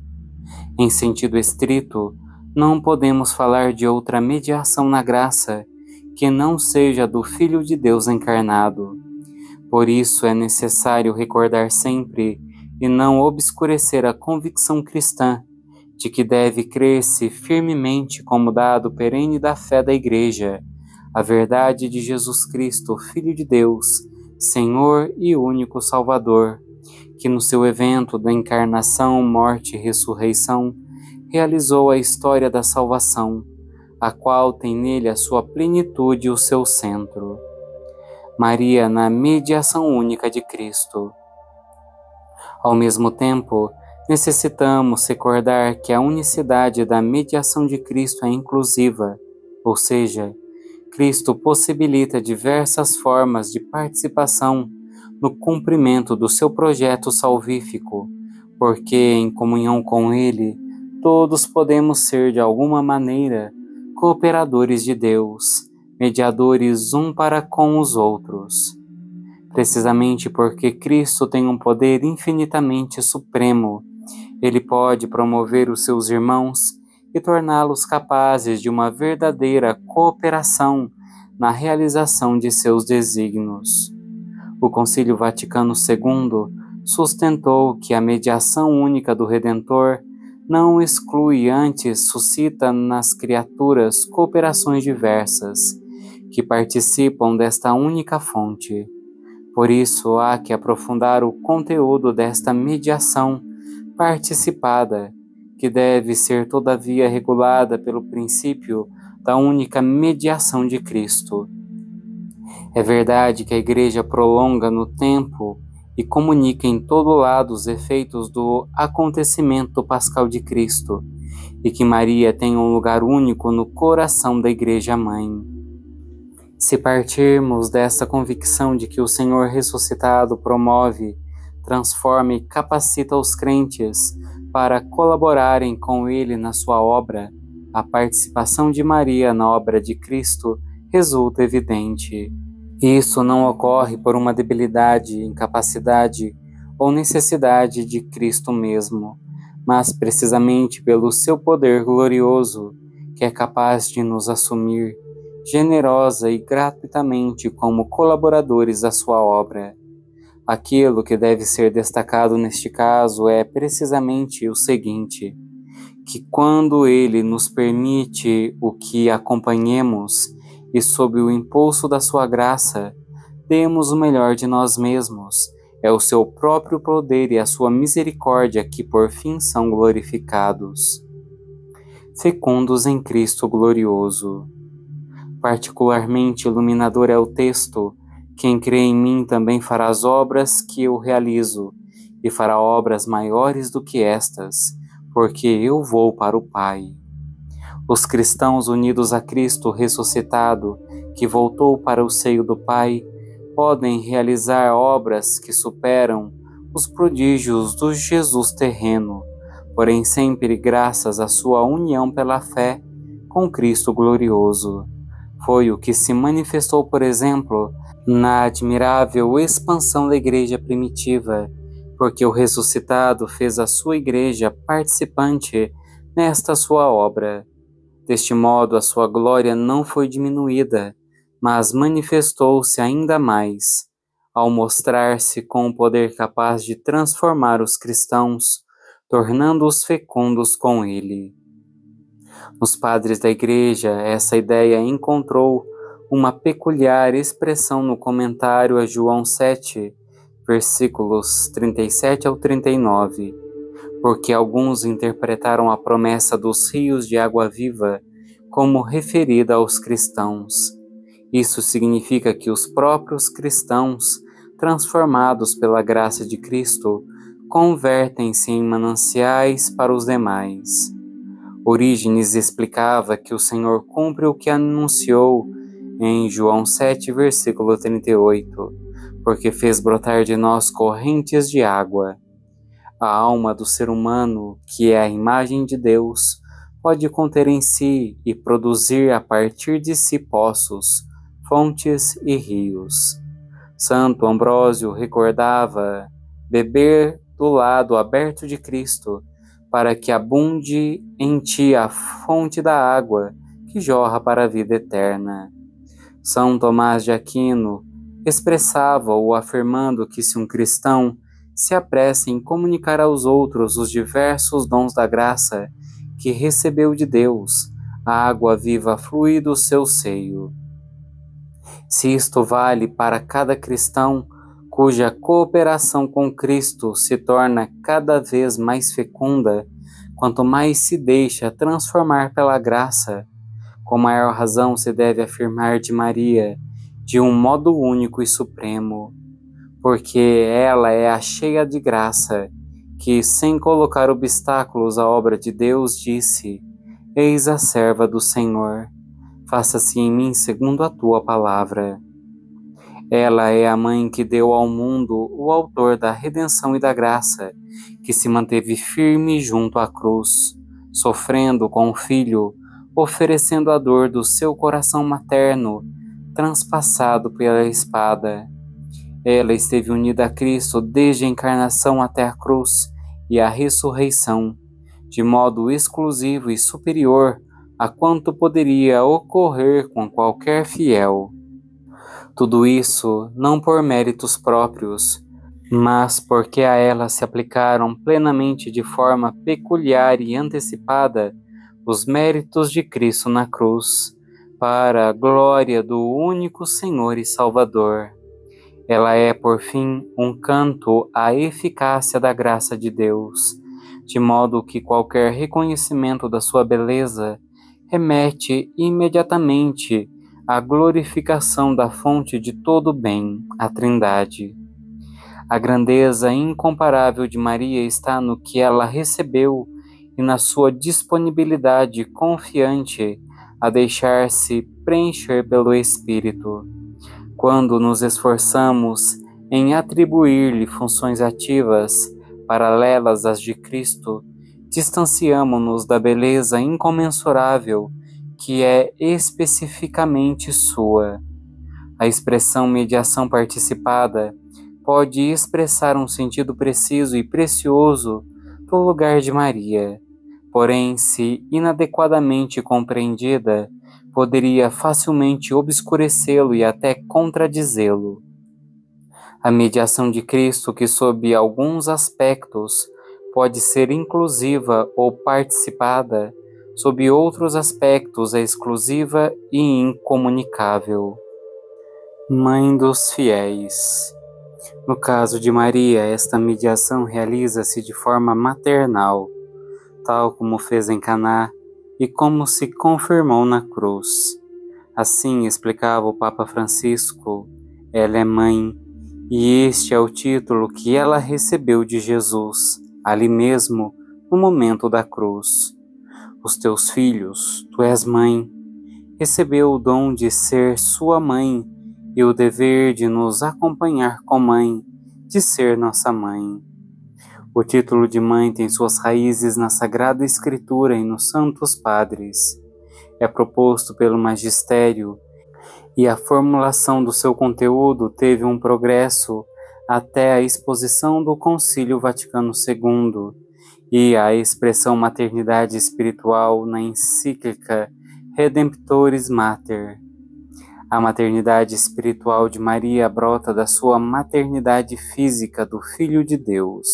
Em sentido estrito, não podemos falar de outra mediação na graça que não seja do Filho de Deus encarnado. Por isso é necessário recordar sempre e não obscurecer a convicção cristã de que deve crer-se firmemente como dado perene da fé da Igreja, a verdade de Jesus Cristo, Filho de Deus, Senhor e único Salvador, que no seu evento da encarnação, morte e ressurreição, realizou a história da salvação, a qual tem nele a sua plenitude e o seu centro. Maria na mediação única de Cristo. Ao mesmo tempo, necessitamos recordar que a unicidade da mediação de Cristo é inclusiva, ou seja, Cristo possibilita diversas formas de participação no cumprimento do seu projeto salvífico, porque, em comunhão com Ele, todos podemos ser, de alguma maneira, cooperadores de Deus, mediadores um para com os outros. Precisamente porque Cristo tem um poder infinitamente supremo, Ele pode promover os seus irmãos e torná-los capazes de uma verdadeira cooperação na realização de seus desígnios. O Concílio Vaticano II sustentou que a mediação única do Redentor não exclui, antes suscita nas criaturas cooperações diversas, que participam desta única fonte. Por isso, há que aprofundar o conteúdo desta mediação participada, que deve ser todavia regulada pelo princípio da única mediação de Cristo. É verdade que a Igreja prolonga no tempo e comunica em todo lado os efeitos do acontecimento pascal de Cristo, e que Maria tem um lugar único no coração da Igreja Mãe. Se partirmos dessa convicção de que o Senhor ressuscitado promove, transforma e capacita os crentes para colaborarem com Ele na sua obra, a participação de Maria na obra de Cristo resulta evidente. Isso não ocorre por uma debilidade, incapacidade ou necessidade de Cristo mesmo, mas precisamente pelo seu poder glorioso, que é capaz de nos assumir generosa e gratuitamente como colaboradores da sua obra. Aquilo que deve ser destacado neste caso é precisamente o seguinte: que quando Ele nos permite o que acompanhemos e sob o impulso da sua graça, demos o melhor de nós mesmos, é o seu próprio poder e a sua misericórdia que por fim são glorificados. Fecundos em Cristo glorioso. Particularmente iluminador é o texto: quem crê em mim também fará as obras que eu realizo, e fará obras maiores do que estas, porque eu vou para o Pai. Os cristãos unidos a Cristo ressuscitado, que voltou para o seio do Pai, podem realizar obras que superam os prodígios do Jesus terreno, porém sempre graças à sua união pela fé com Cristo glorioso. Foi o que se manifestou, por exemplo, na admirável expansão da igreja primitiva, porque o ressuscitado fez a sua igreja participante nesta sua obra. Deste modo, a sua glória não foi diminuída, mas manifestou-se ainda mais, ao mostrar-se com o poder capaz de transformar os cristãos, tornando-os fecundos com ele. Nos padres da Igreja, essa ideia encontrou uma peculiar expressão no comentário a João 7, versículos 37 ao 39, porque alguns interpretaram a promessa dos rios de água viva como referida aos cristãos. Isso significa que os próprios cristãos, transformados pela graça de Cristo, convertem-se em mananciais para os demais. Orígenes explicava que o Senhor cumpre o que anunciou em João 7, versículo 38, porque fez brotar de nós correntes de água. A alma do ser humano, que é a imagem de Deus, pode conter em si e produzir a partir de si poços, fontes e rios. Santo Ambrósio recordava beber do lado aberto de Cristo, para que abunde em ti a fonte da água que jorra para a vida eterna. São Tomás de Aquino expressava-o afirmando que se um cristão se apressa em comunicar aos outros os diversos dons da graça que recebeu de Deus, a água viva flui do seu seio. Se isto vale para cada cristão, cuja cooperação com Cristo se torna cada vez mais fecunda, quanto mais se deixa transformar pela graça, com maior razão se deve afirmar de Maria, de um modo único e supremo, porque ela é a cheia de graça, que, sem colocar obstáculos à obra de Deus, disse: Eis a serva do Senhor, faça-se em mim segundo a tua palavra. Ela é a mãe que deu ao mundo o autor da redenção e da graça, que se manteve firme junto à cruz, sofrendo com o Filho, oferecendo a dor do seu coração materno, transpassado pela espada. Ela esteve unida a Cristo desde a encarnação até a cruz e a ressurreição, de modo exclusivo e superior a quanto poderia ocorrer com qualquer fiel. Tudo isso não por méritos próprios, mas porque a ela se aplicaram plenamente de forma peculiar e antecipada os méritos de Cristo na cruz, para a glória do único Senhor e Salvador. Ela é, por fim, um canto à eficácia da graça de Deus, de modo que qualquer reconhecimento da sua beleza remete imediatamente à glorificação da fonte de todo bem, a Trindade. A grandeza incomparável de Maria está no que ela recebeu e na sua disponibilidade confiante a deixar-se preencher pelo Espírito. Quando nos esforçamos em atribuir-lhe funções ativas paralelas às de Cristo, distanciamo-nos da beleza incomensurável que é especificamente sua. A expressão mediação participada pode expressar um sentido preciso e precioso do lugar de Maria, porém, se inadequadamente compreendida, poderia facilmente obscurecê-lo e até contradizê-lo. A mediação de Cristo, que sob alguns aspectos pode ser inclusiva ou participada, sob outros aspectos é exclusiva e incomunicável. Mãe dos fiéis. No caso de Maria, esta mediação realiza-se de forma maternal, tal como fez em Caná e como se confirmou na cruz. Assim explicava o Papa Francisco, ela é mãe, e este é o título que ela recebeu de Jesus, ali mesmo, no momento da cruz. os teus filhos, tu és mãe, recebeu o dom de ser sua mãe e o dever de nos acompanhar como mãe, de ser nossa mãe. O título de mãe tem suas raízes na Sagrada Escritura e nos Santos Padres. É proposto pelo magistério e a formulação do seu conteúdo teve um progresso até a exposição do Concílio Vaticano II e a expressão maternidade espiritual na encíclica Redemptoris Mater. A maternidade espiritual de Maria brota da sua maternidade física do Filho de Deus,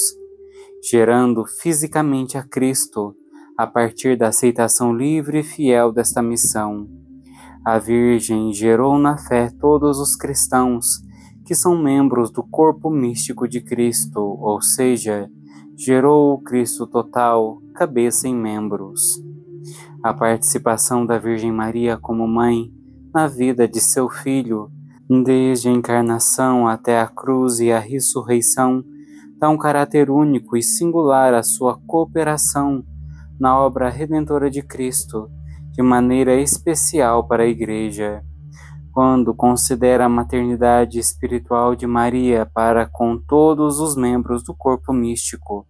gerando fisicamente a Cristo a partir da aceitação livre e fiel desta missão. A Virgem gerou na fé todos os cristãos que são membros do corpo místico de Cristo, ou seja, gerou o Cristo total, cabeça em membros. A participação da Virgem Maria como mãe na vida de seu Filho, desde a encarnação até a cruz e a ressurreição, dá um caráter único e singular à sua cooperação na obra redentora de Cristo, de maneira especial para a Igreja. Quando considera a maternidade espiritual de Maria para com todos os membros do corpo místico,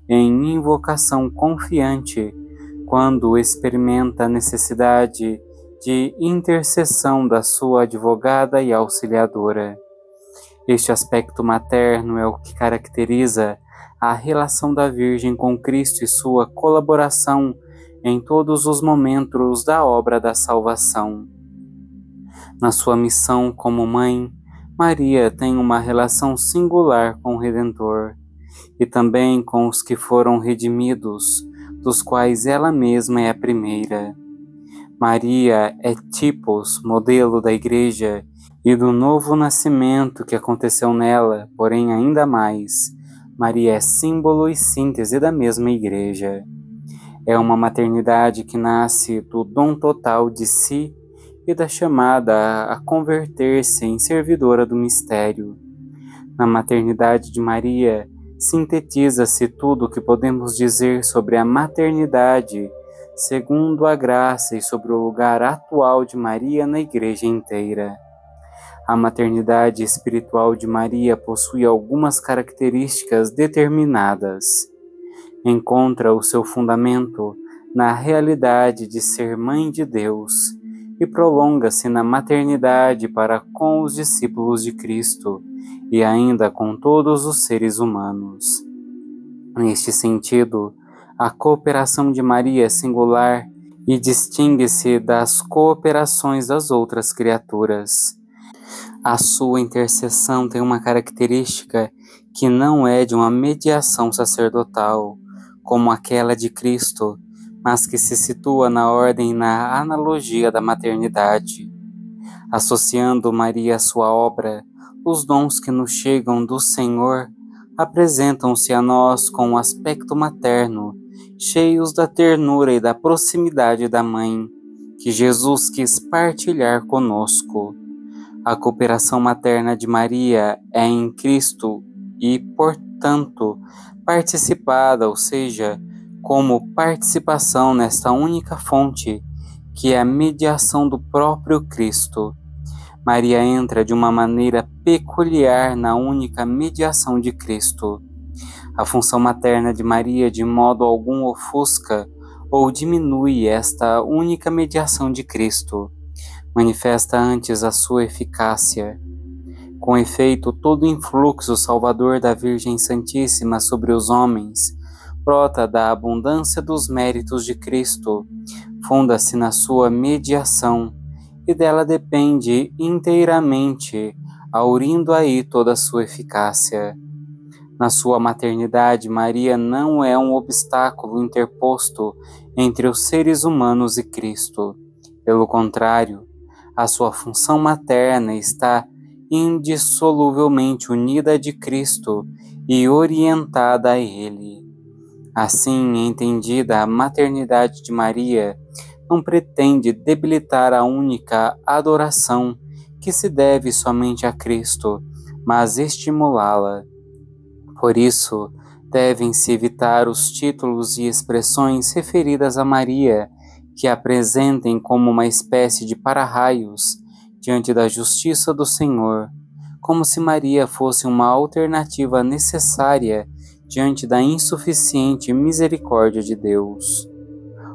em invocação confiante, quando experimenta a necessidade de intercessão da sua advogada e auxiliadora. Este aspecto materno é o que caracteriza a relação da Virgem com Cristo e sua colaboração em todos os momentos da obra da salvação. Na sua missão como mãe, Maria tem uma relação singular com o Redentor e também com os que foram redimidos, dos quais ela mesma é a primeira. Maria é tipos, modelo da Igreja e do novo nascimento que aconteceu nela, porém ainda mais, Maria é símbolo e síntese da mesma Igreja. É uma maternidade que nasce do dom total de si e da chamada a converter-se em servidora do mistério. Na maternidade de Maria, sintetiza-se tudo o que podemos dizer sobre a maternidade, segundo a graça e sobre o lugar atual de Maria na Igreja inteira. A maternidade espiritual de Maria possui algumas características determinadas. Encontra o seu fundamento na realidade de ser mãe de Deus, e prolonga-se na maternidade para com os discípulos de Cristo e ainda com todos os seres humanos. Neste sentido, a cooperação de Maria é singular e distingue-se das cooperações das outras criaturas. A sua intercessão tem uma característica que não é de uma mediação sacerdotal, como aquela de Cristo, mas que se situa na ordem e na analogia da maternidade. Associando Maria à sua obra, os dons que nos chegam do Senhor apresentam-se a nós com um aspecto materno, cheios da ternura e da proximidade da Mãe, que Jesus quis partilhar conosco. A cooperação materna de Maria é em Cristo e, portanto, participada, ou seja, como participação nesta única fonte, que é a mediação do próprio Cristo. Maria entra de uma maneira peculiar na única mediação de Cristo. A função materna de Maria de modo algum ofusca ou diminui esta única mediação de Cristo, manifesta antes a sua eficácia. Com efeito, todo o influxo salvador da Virgem Santíssima sobre os homens brota da abundância dos méritos de Cristo, funda-se na sua mediação e dela depende inteiramente, aurindo aí toda a sua eficácia. Na sua maternidade, Maria não é um obstáculo interposto entre os seres humanos e Cristo. Pelo contrário, a sua função materna está indissoluvelmente unida a de Cristo e orientada a Ele. Assim, entendida, a maternidade de Maria não pretende debilitar a única adoração que se deve somente a Cristo, mas estimulá-la. Por isso, Devem-se evitar os títulos e expressões referidas a Maria, que a apresentem como uma espécie de para-raios diante da justiça do Senhor, como se Maria fosse uma alternativa necessária diante da insuficiente misericórdia de Deus.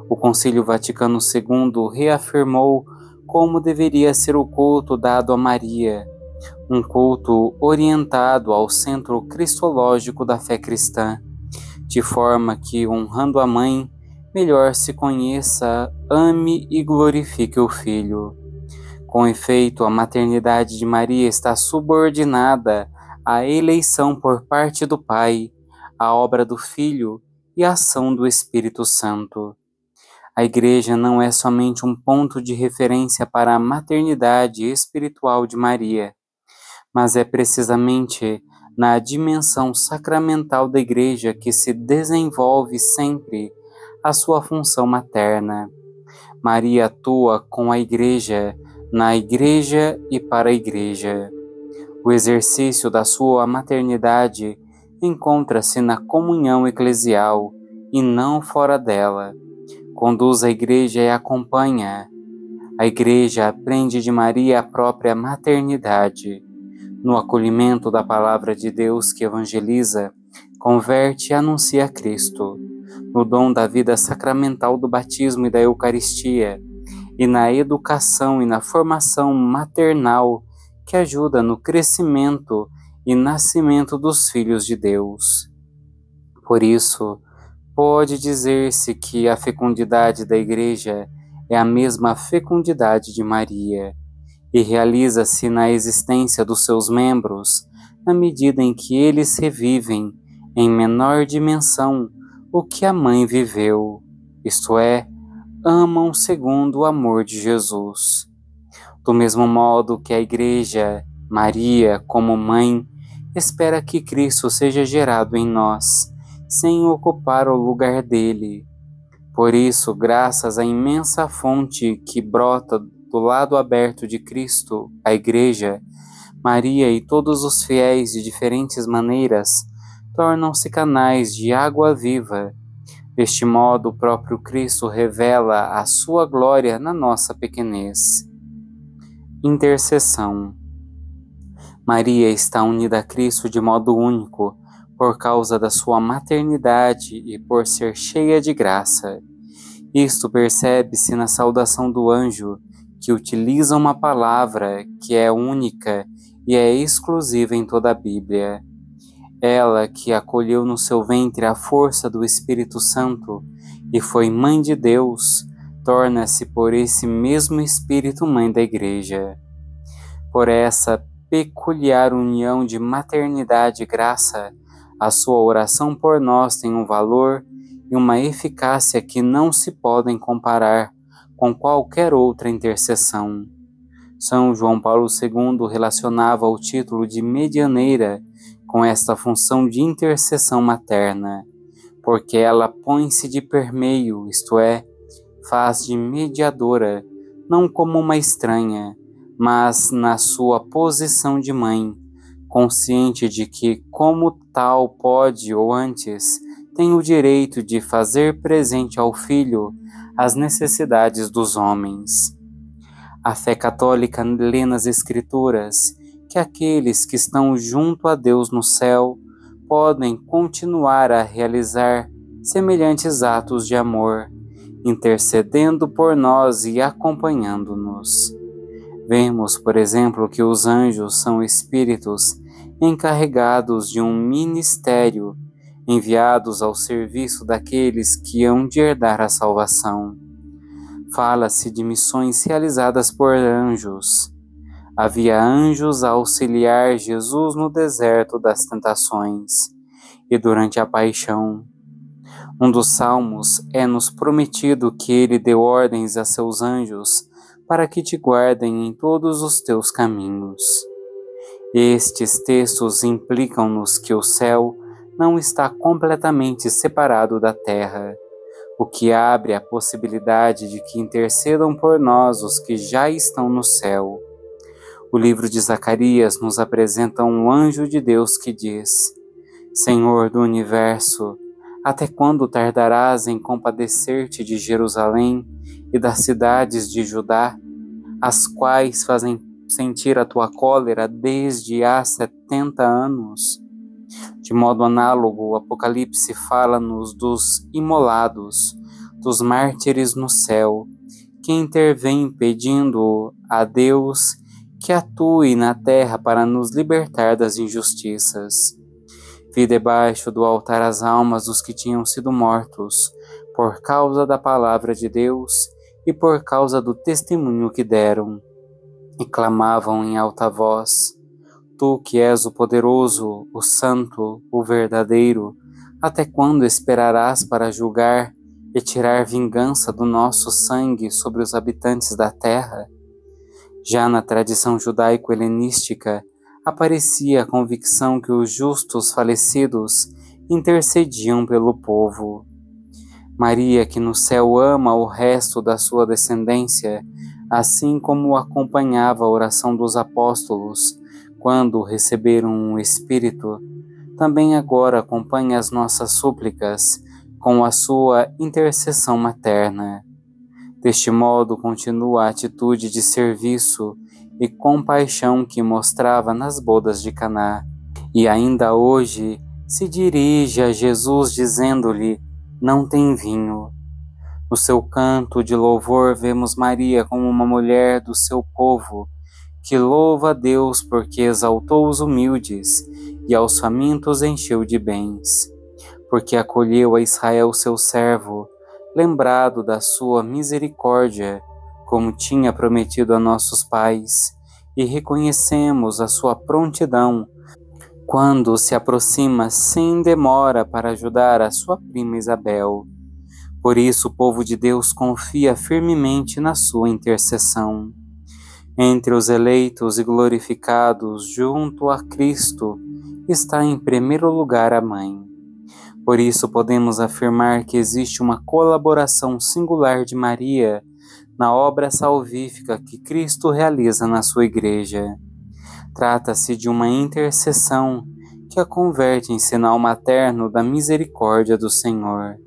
O Concílio Vaticano II reafirmou como deveria ser o culto dado a Maria, um culto orientado ao centro cristológico da fé cristã, de forma que, honrando a mãe, melhor se conheça, ame e glorifique o Filho. Com efeito, a maternidade de Maria está subordinada à eleição por parte do Pai, à obra do Filho e à ação do Espírito Santo. A Igreja não é somente um ponto de referência para a maternidade espiritual de Maria, mas é precisamente na dimensão sacramental da Igreja que se desenvolve sempre a sua função materna. Maria atua com a Igreja, na Igreja e para a Igreja. O exercício da sua maternidade encontra-se na comunhão eclesial e não fora dela. Conduz a Igreja e acompanha. A Igreja aprende de Maria a própria maternidade. No acolhimento da palavra de Deus que evangeliza, converte e anuncia Cristo, no dom da vida sacramental do batismo e da Eucaristia, e na educação e na formação maternal que ajuda no crescimento e nascimento dos filhos de Deus. Por isso, pode dizer-se que a fecundidade da Igreja é a mesma fecundidade de Maria, e realiza-se na existência dos seus membros, na medida em que eles revivem, em menor dimensão, o que a mãe viveu, isto é, amam segundo o amor de Jesus. Do mesmo modo que a Igreja, Maria, como mãe, espera que Cristo seja gerado em nós, sem ocupar o lugar dele. Por isso, graças à imensa fonte que brota do lado aberto de Cristo, a Igreja, Maria e todos os fiéis de diferentes maneiras tornam-se canais de água viva. Deste modo, o próprio Cristo revela a sua glória na nossa pequenez. Intercessão. Maria está unida a Cristo de modo único, por causa da sua maternidade e por ser cheia de graça. Isto percebe-se na saudação do anjo, que utiliza uma palavra que é única e é exclusiva em toda a Bíblia. Ela que acolheu no seu ventre a força do Espírito Santo e foi mãe de Deus, torna-se por esse mesmo Espírito mãe da Igreja. Por essa peculiar união de maternidade e graça, a sua oração por nós tem um valor e uma eficácia que não se podem comparar com qualquer outra intercessão. São João Paulo II relacionava o título de medianeira com esta função de intercessão materna, porque ela põe-se de permeio, isto é, faz de mediadora, não como uma estranha, mas na sua posição de mãe, consciente de que, como tal, pode, ou antes, tem o direito de fazer presente ao Filho as necessidades dos homens. A fé católica lê nas Escrituras que aqueles que estão junto a Deus no céu podem continuar a realizar semelhantes atos de amor, intercedendo por nós e acompanhando-nos. Vemos, por exemplo, que os anjos são espíritos encarregados de um ministério, enviados ao serviço daqueles que hão de herdar a salvação. Fala-se de missões realizadas por anjos. Havia anjos a auxiliar Jesus no deserto das tentações e durante a paixão. Um dos salmos é-nos prometido que ele deu ordens a seus anjos para que te guardem em todos os teus caminhos. Estes textos implicam-nos que o céu não está completamente separado da terra, o que abre a possibilidade de que intercedam por nós os que já estão no céu. O livro de Zacarias nos apresenta um anjo de Deus que diz: Senhor do universo, até quando tardarás em compadecer-te de Jerusalém e das cidades de Judá, as quais fazem sentir a tua cólera desde há 70 anos? De modo análogo, o Apocalipse fala-nos dos imolados, dos mártires no céu, que intervém pedindo a Deus que atue na terra para nos libertar das injustiças. Vi debaixo do altar as almas dos que tinham sido mortos, por causa da palavra de Deus e por causa do testemunho que deram, e clamavam em alta voz: Tu que és o poderoso, o santo, o verdadeiro, até quando esperarás para julgar e tirar vingança do nosso sangue sobre os habitantes da terra? Já na tradição judaico-helenística, aparecia a convicção que os justos falecidos intercediam pelo povo. Maria, que no céu ama o resto da sua descendência, assim como acompanhava a oração dos apóstolos quando receberam o Espírito, também agora acompanha as nossas súplicas com a sua intercessão materna. Deste modo, continua a atitude de serviço e compaixão que mostrava nas bodas de Caná. E ainda hoje se dirige a Jesus dizendo-lhe: não tem vinho. No seu canto de louvor vemos Maria como uma mulher do seu povo, que louva a Deus porque exaltou os humildes e aos famintos encheu de bens, porque acolheu a Israel seu servo, lembrado da sua misericórdia, como tinha prometido a nossos pais, e reconhecemos a sua prontidão quando se aproxima sem demora para ajudar a sua prima Isabel. Por isso o povo de Deus confia firmemente na sua intercessão. Entre os eleitos e glorificados junto a Cristo está em primeiro lugar a Mãe. Por isso podemos afirmar que existe uma colaboração singular de Maria na obra salvífica que Cristo realiza na sua Igreja. Trata-se de uma intercessão que a converte em sinal materno da misericórdia do Senhor.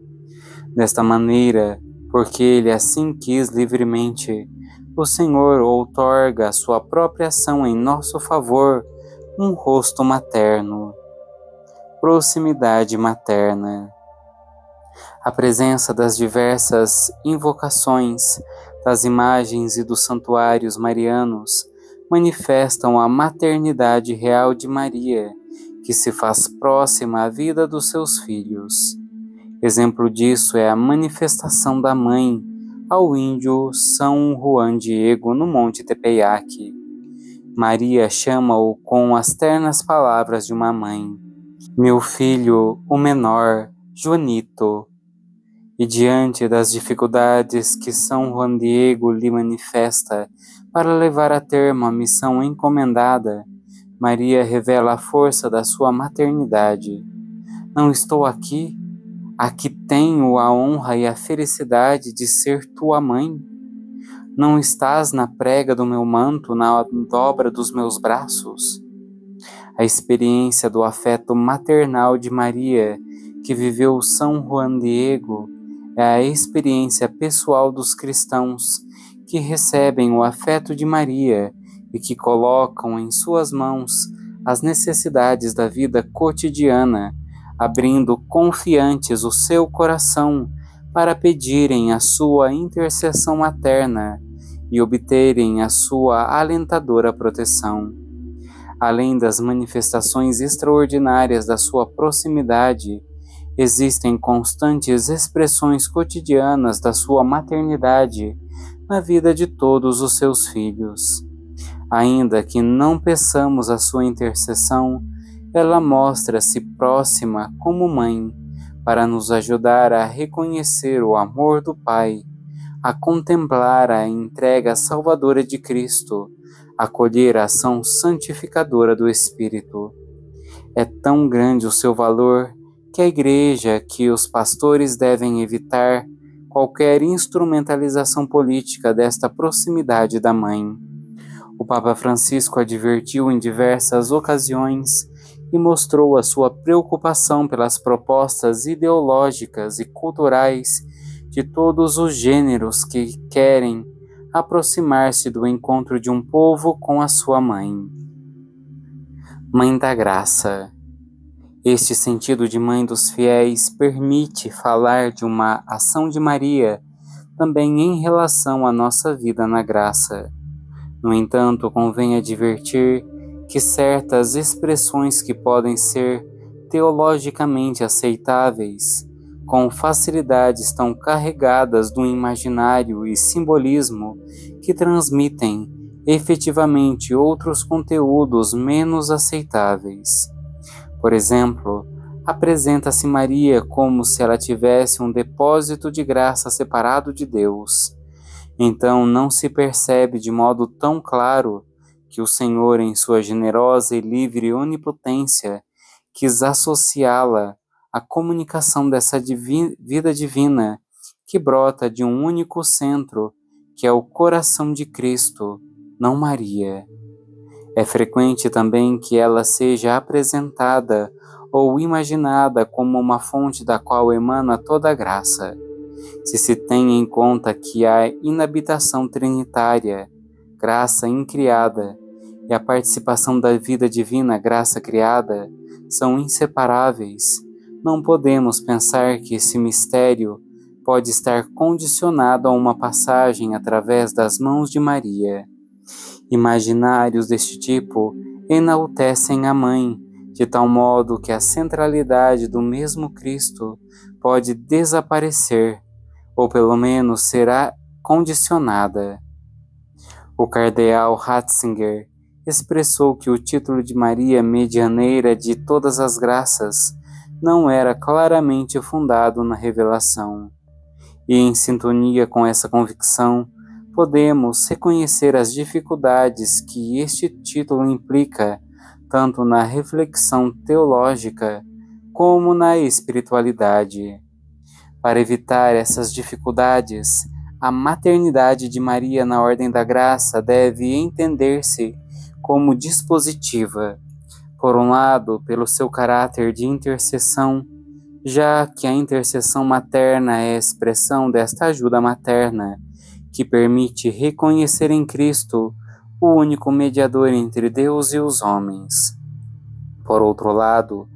Desta maneira, porque Ele assim quis livremente, o Senhor outorga a sua própria ação em nosso favor um rosto materno. Proximidade materna. A presença das diversas invocações, das imagens e dos santuários marianos manifestam a maternidade real de Maria, que se faz próxima à vida dos seus filhos. Exemplo disso é a manifestação da mãe ao índio São Juan Diego no Monte Tepeyac. Maria chama-o com as ternas palavras de uma mãe: meu filho, o menor, Joanito. E diante das dificuldades que São Juan Diego lhe manifesta para levar a termo a missão encomendada, Maria revela a força da sua maternidade. Não estou aqui? Aqui tenho a honra e a felicidade de ser tua mãe. Não estás na prega do meu manto, na dobra dos meus braços? A experiência do afeto maternal de Maria, que viveu São Juan Diego, é a experiência pessoal dos cristãos que recebem o afeto de Maria e que colocam em suas mãos as necessidades da vida cotidiana, abrindo confiantes o seu coração para pedirem a sua intercessão materna e obterem a sua alentadora proteção. Além das manifestações extraordinárias da sua proximidade, existem constantes expressões cotidianas da sua maternidade na vida de todos os seus filhos. Ainda que não peçamos a sua intercessão, ela mostra-se próxima como mãe, para nos ajudar a reconhecer o amor do Pai, a contemplar a entrega salvadora de Cristo, acolher a ação santificadora do Espírito. É tão grande o seu valor que a Igreja, que os pastores devem evitar qualquer instrumentalização política desta proximidade da Mãe. O Papa Francisco advertiu em diversas ocasiões e mostrou a sua preocupação pelas propostas ideológicas e culturais de todos os gêneros que querem aproximar-se do encontro de um povo com a sua mãe. Mãe da Graça. Este sentido de mãe dos fiéis permite falar de uma ação de Maria também em relação à nossa vida na graça. No entanto, convém advertir que certas expressões que podem ser teologicamente aceitáveis, com facilidade estão carregadas do imaginário e simbolismo que transmitem efetivamente outros conteúdos menos aceitáveis. Por exemplo, apresenta-se Maria como se ela tivesse um depósito de graça separado de Deus. Então não se percebe de modo tão claro que o Senhor, em sua generosa e livre onipotência, quis associá-la à comunicação dessa vida divina que brota de um único centro, que é o coração de Cristo, não Maria. É frequente também que ela seja apresentada ou imaginada como uma fonte da qual emana toda a graça. Se se tem em conta que a inabitação trinitária, graça incriada, e a participação da vida divina, graça criada, são inseparáveis, não podemos pensar que esse mistério pode estar condicionado a uma passagem através das mãos de Maria. Imaginários deste tipo enaltecem a mãe, de tal modo que a centralidade do mesmo Cristo pode desaparecer, ou pelo menos será condicionada. O cardeal Ratzinger expressou que o título de Maria Medianeira de todas as graças não era claramente fundado na revelação. E em sintonia com essa convicção, podemos reconhecer as dificuldades que este título implica, tanto na reflexão teológica como na espiritualidade. Para evitar essas dificuldades, a maternidade de Maria na Ordem da Graça deve entender-se como dispositiva, por um lado, pelo seu caráter de intercessão, já que a intercessão materna é a expressão desta ajuda materna, que permite reconhecer em Cristo o único mediador entre Deus e os homens. Por outro lado,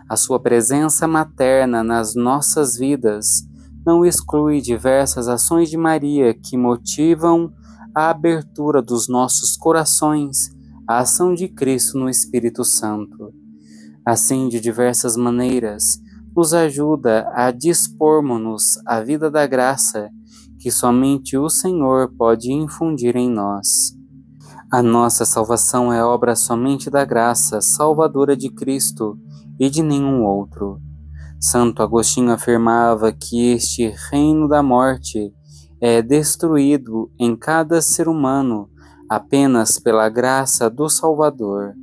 a sua presença materna nas nossas vidas não exclui diversas ações de Maria que motivam a abertura dos nossos corações à ação de Cristo no Espírito Santo. Assim, de diversas maneiras, nos ajuda a dispormos-nos à vida da graça que somente o Senhor pode infundir em nós. A nossa salvação é obra somente da graça salvadora de Cristo e de nenhum outro. Santo Agostinho afirmava que este reino da morte é destruído em cada ser humano apenas pela graça do Salvador,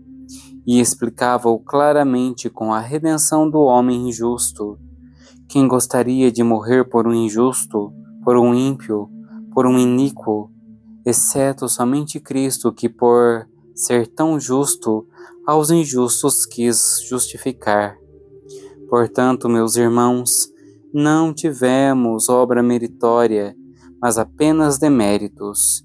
e explicava-o claramente com a redenção do homem injusto. Quem gostaria de morrer por um injusto, por um ímpio, por um iníquo, exceto somente Cristo, que por ser tão justo, aos injustos quis justificar. Portanto, meus irmãos, não tivemos obra meritória, mas apenas deméritos.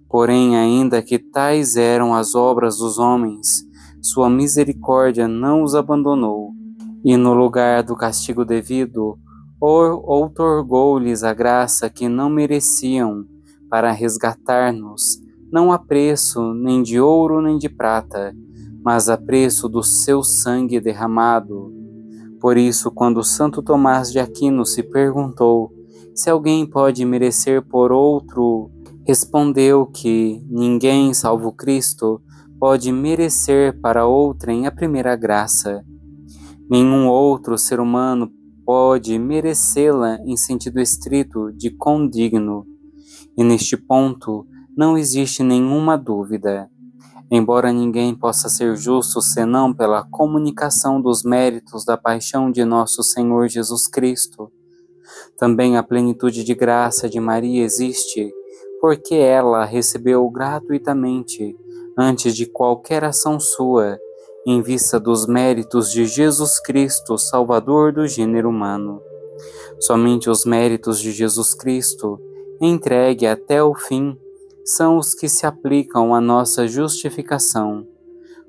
Porém, ainda que tais eram as obras dos homens, sua misericórdia não os abandonou, e no lugar do castigo devido, outorgou-lhes a graça que não mereciam, para resgatar-nos, não a preço nem de ouro nem de prata, mas a preço do seu sangue derramado. Por isso, quando Santo Tomás de Aquino se perguntou se alguém pode merecer por outro, respondeu que ninguém, salvo Cristo, pode merecer para outrem a primeira graça. Nenhum outro ser humano pode merecê-la em sentido estrito de condigno. E neste ponto não existe nenhuma dúvida. Embora ninguém possa ser justo senão pela comunicação dos méritos da paixão de nosso Senhor Jesus Cristo, também a plenitude de graça de Maria existe, porque ela recebeu gratuitamente, antes de qualquer ação sua, em vista dos méritos de Jesus Cristo, Salvador do gênero humano. Somente os méritos de Jesus Cristo, entregue até o fim, são os que se aplicam à nossa justificação,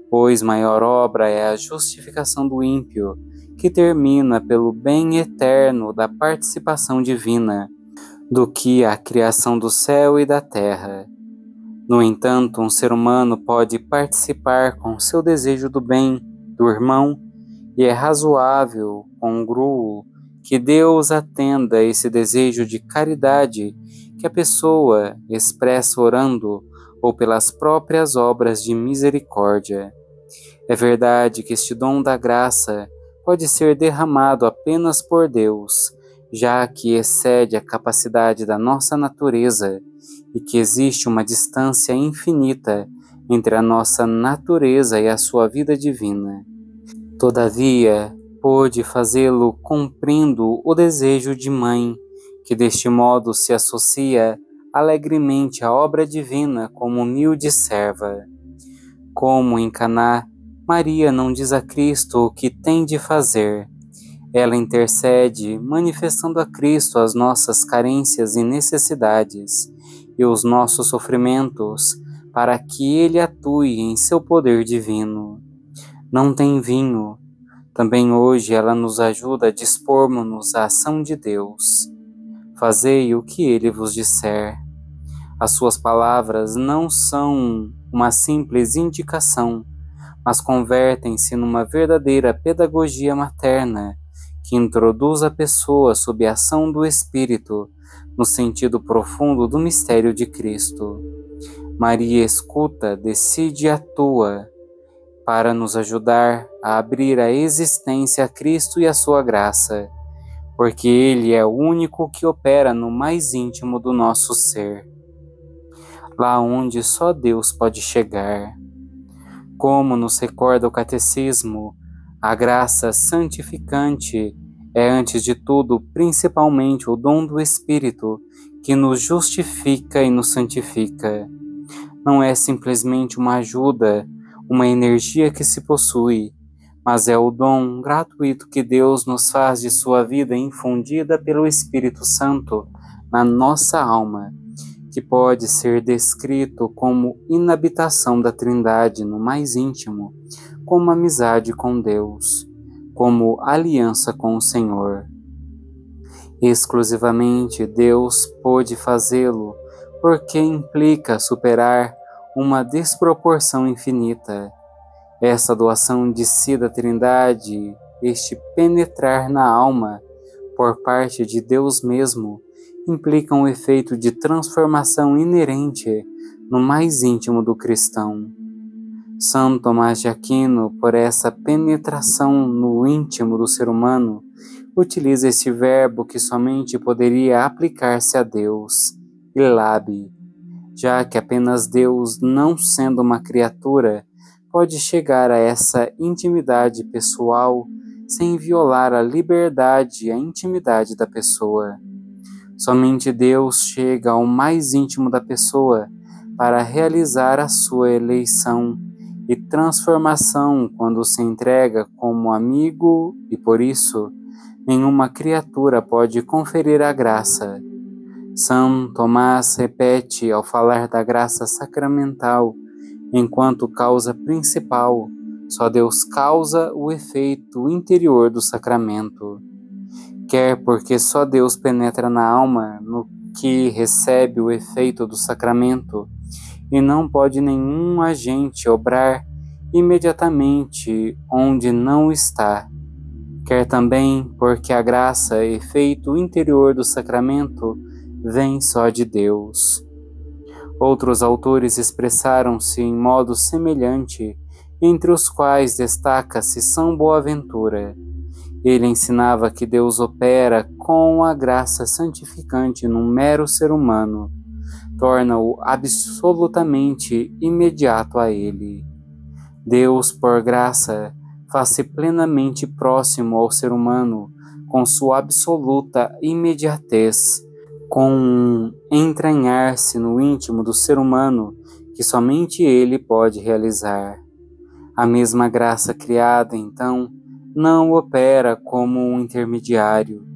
pois maior obra é a justificação do ímpio, que termina pelo bem eterno da participação divina, do que a criação do céu e da terra. No entanto, um ser humano pode participar com seu desejo do bem do irmão, e é razoável, congruo, que Deus atenda a esse desejo de caridade que a pessoa expressa orando ou pelas próprias obras de misericórdia. É verdade que este dom da graça pode ser derramado apenas por Deus, já que excede a capacidade da nossa natureza e que existe uma distância infinita entre a nossa natureza e a sua vida divina. Todavia, pôde fazê-lo cumprindo o desejo de mãe, que deste modo se associa alegremente à obra divina como humilde serva. Como em Caná, Maria não diz a Cristo o que tem de fazer. Ela intercede, manifestando a Cristo as nossas carências e necessidades e os nossos sofrimentos, para que Ele atue em seu poder divino. Não tem vinho. Também hoje ela nos ajuda a dispormos-nos à ação de Deus. Fazei o que Ele vos disser. As suas palavras não são uma simples indicação, mas convertem-se numa verdadeira pedagogia materna, que introduz a pessoa sob a ação do Espírito, no sentido profundo do mistério de Cristo. Maria escuta, decide e atua, para nos ajudar a abrir a existência a Cristo e a sua graça, porque Ele é o único que opera no mais íntimo do nosso ser, lá onde só Deus pode chegar. Como nos recorda o Catecismo, a graça santificante é, antes de tudo, principalmente o dom do Espírito, que nos justifica e nos santifica. Não é simplesmente uma ajuda, uma energia que se possui, mas é o dom gratuito que Deus nos faz de sua vida infundida pelo Espírito Santo na nossa alma, que pode ser descrito como inabitação da Trindade no mais íntimo, como amizade com Deus, como aliança com o Senhor. Exclusivamente Deus pôde fazê-lo, porque implica superar uma desproporção infinita. Essa doação de si da Trindade, este penetrar na alma por parte de Deus mesmo, implica um efeito de transformação inerente no mais íntimo do cristão. São Tomás de Aquino, por essa penetração no íntimo do ser humano, utiliza esse verbo que somente poderia aplicar-se a Deus, ilabe, já que apenas Deus, não sendo uma criatura, pode chegar a essa intimidade pessoal sem violar a liberdade e a intimidade da pessoa. Somente Deus chega ao mais íntimo da pessoa para realizar a sua eleição e transformação quando se entrega como amigo e, por isso, nenhuma criatura pode conferir a graça. São Tomás repete ao falar da graça sacramental, enquanto causa principal, só Deus causa o efeito interior do sacramento. Quer porque só Deus penetra na alma no que recebe o efeito do sacramento, e não pode nenhum agente obrar imediatamente onde não está. Quer também porque a graça, efeito interior do sacramento, vem só de Deus. Outros autores expressaram-se em modo semelhante, entre os quais destaca-se São Boaventura. Ele ensinava que Deus opera com a graça santificante num mero ser humano, torna-o absolutamente imediato a ele. Deus, por graça, faz-se plenamente próximo ao ser humano com sua absoluta imediatez, com um entranhar-se no íntimo do ser humano que somente ele pode realizar. A mesma graça criada, então, não opera como um intermediário,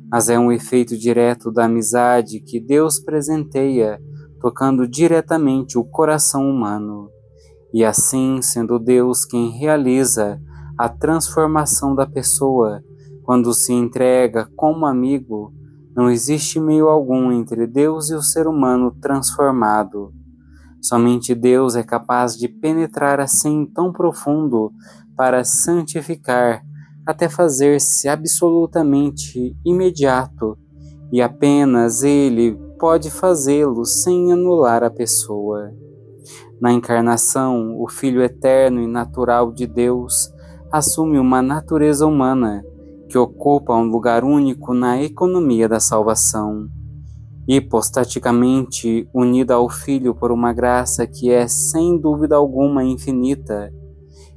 mas é um efeito direto da amizade que Deus presenteia, tocando diretamente o coração humano. E assim, sendo Deus quem realiza a transformação da pessoa, quando se entrega como amigo, não existe meio algum entre Deus e o ser humano transformado. Somente Deus é capaz de penetrar assim tão profundo para santificar, até fazer-se absolutamente imediato, e apenas Ele pode fazê-lo sem anular a pessoa. Na encarnação, o Filho eterno e natural de Deus assume uma natureza humana que ocupa um lugar único na economia da salvação. Hipostaticamente unida ao Filho por uma graça que é, sem dúvida alguma, infinita,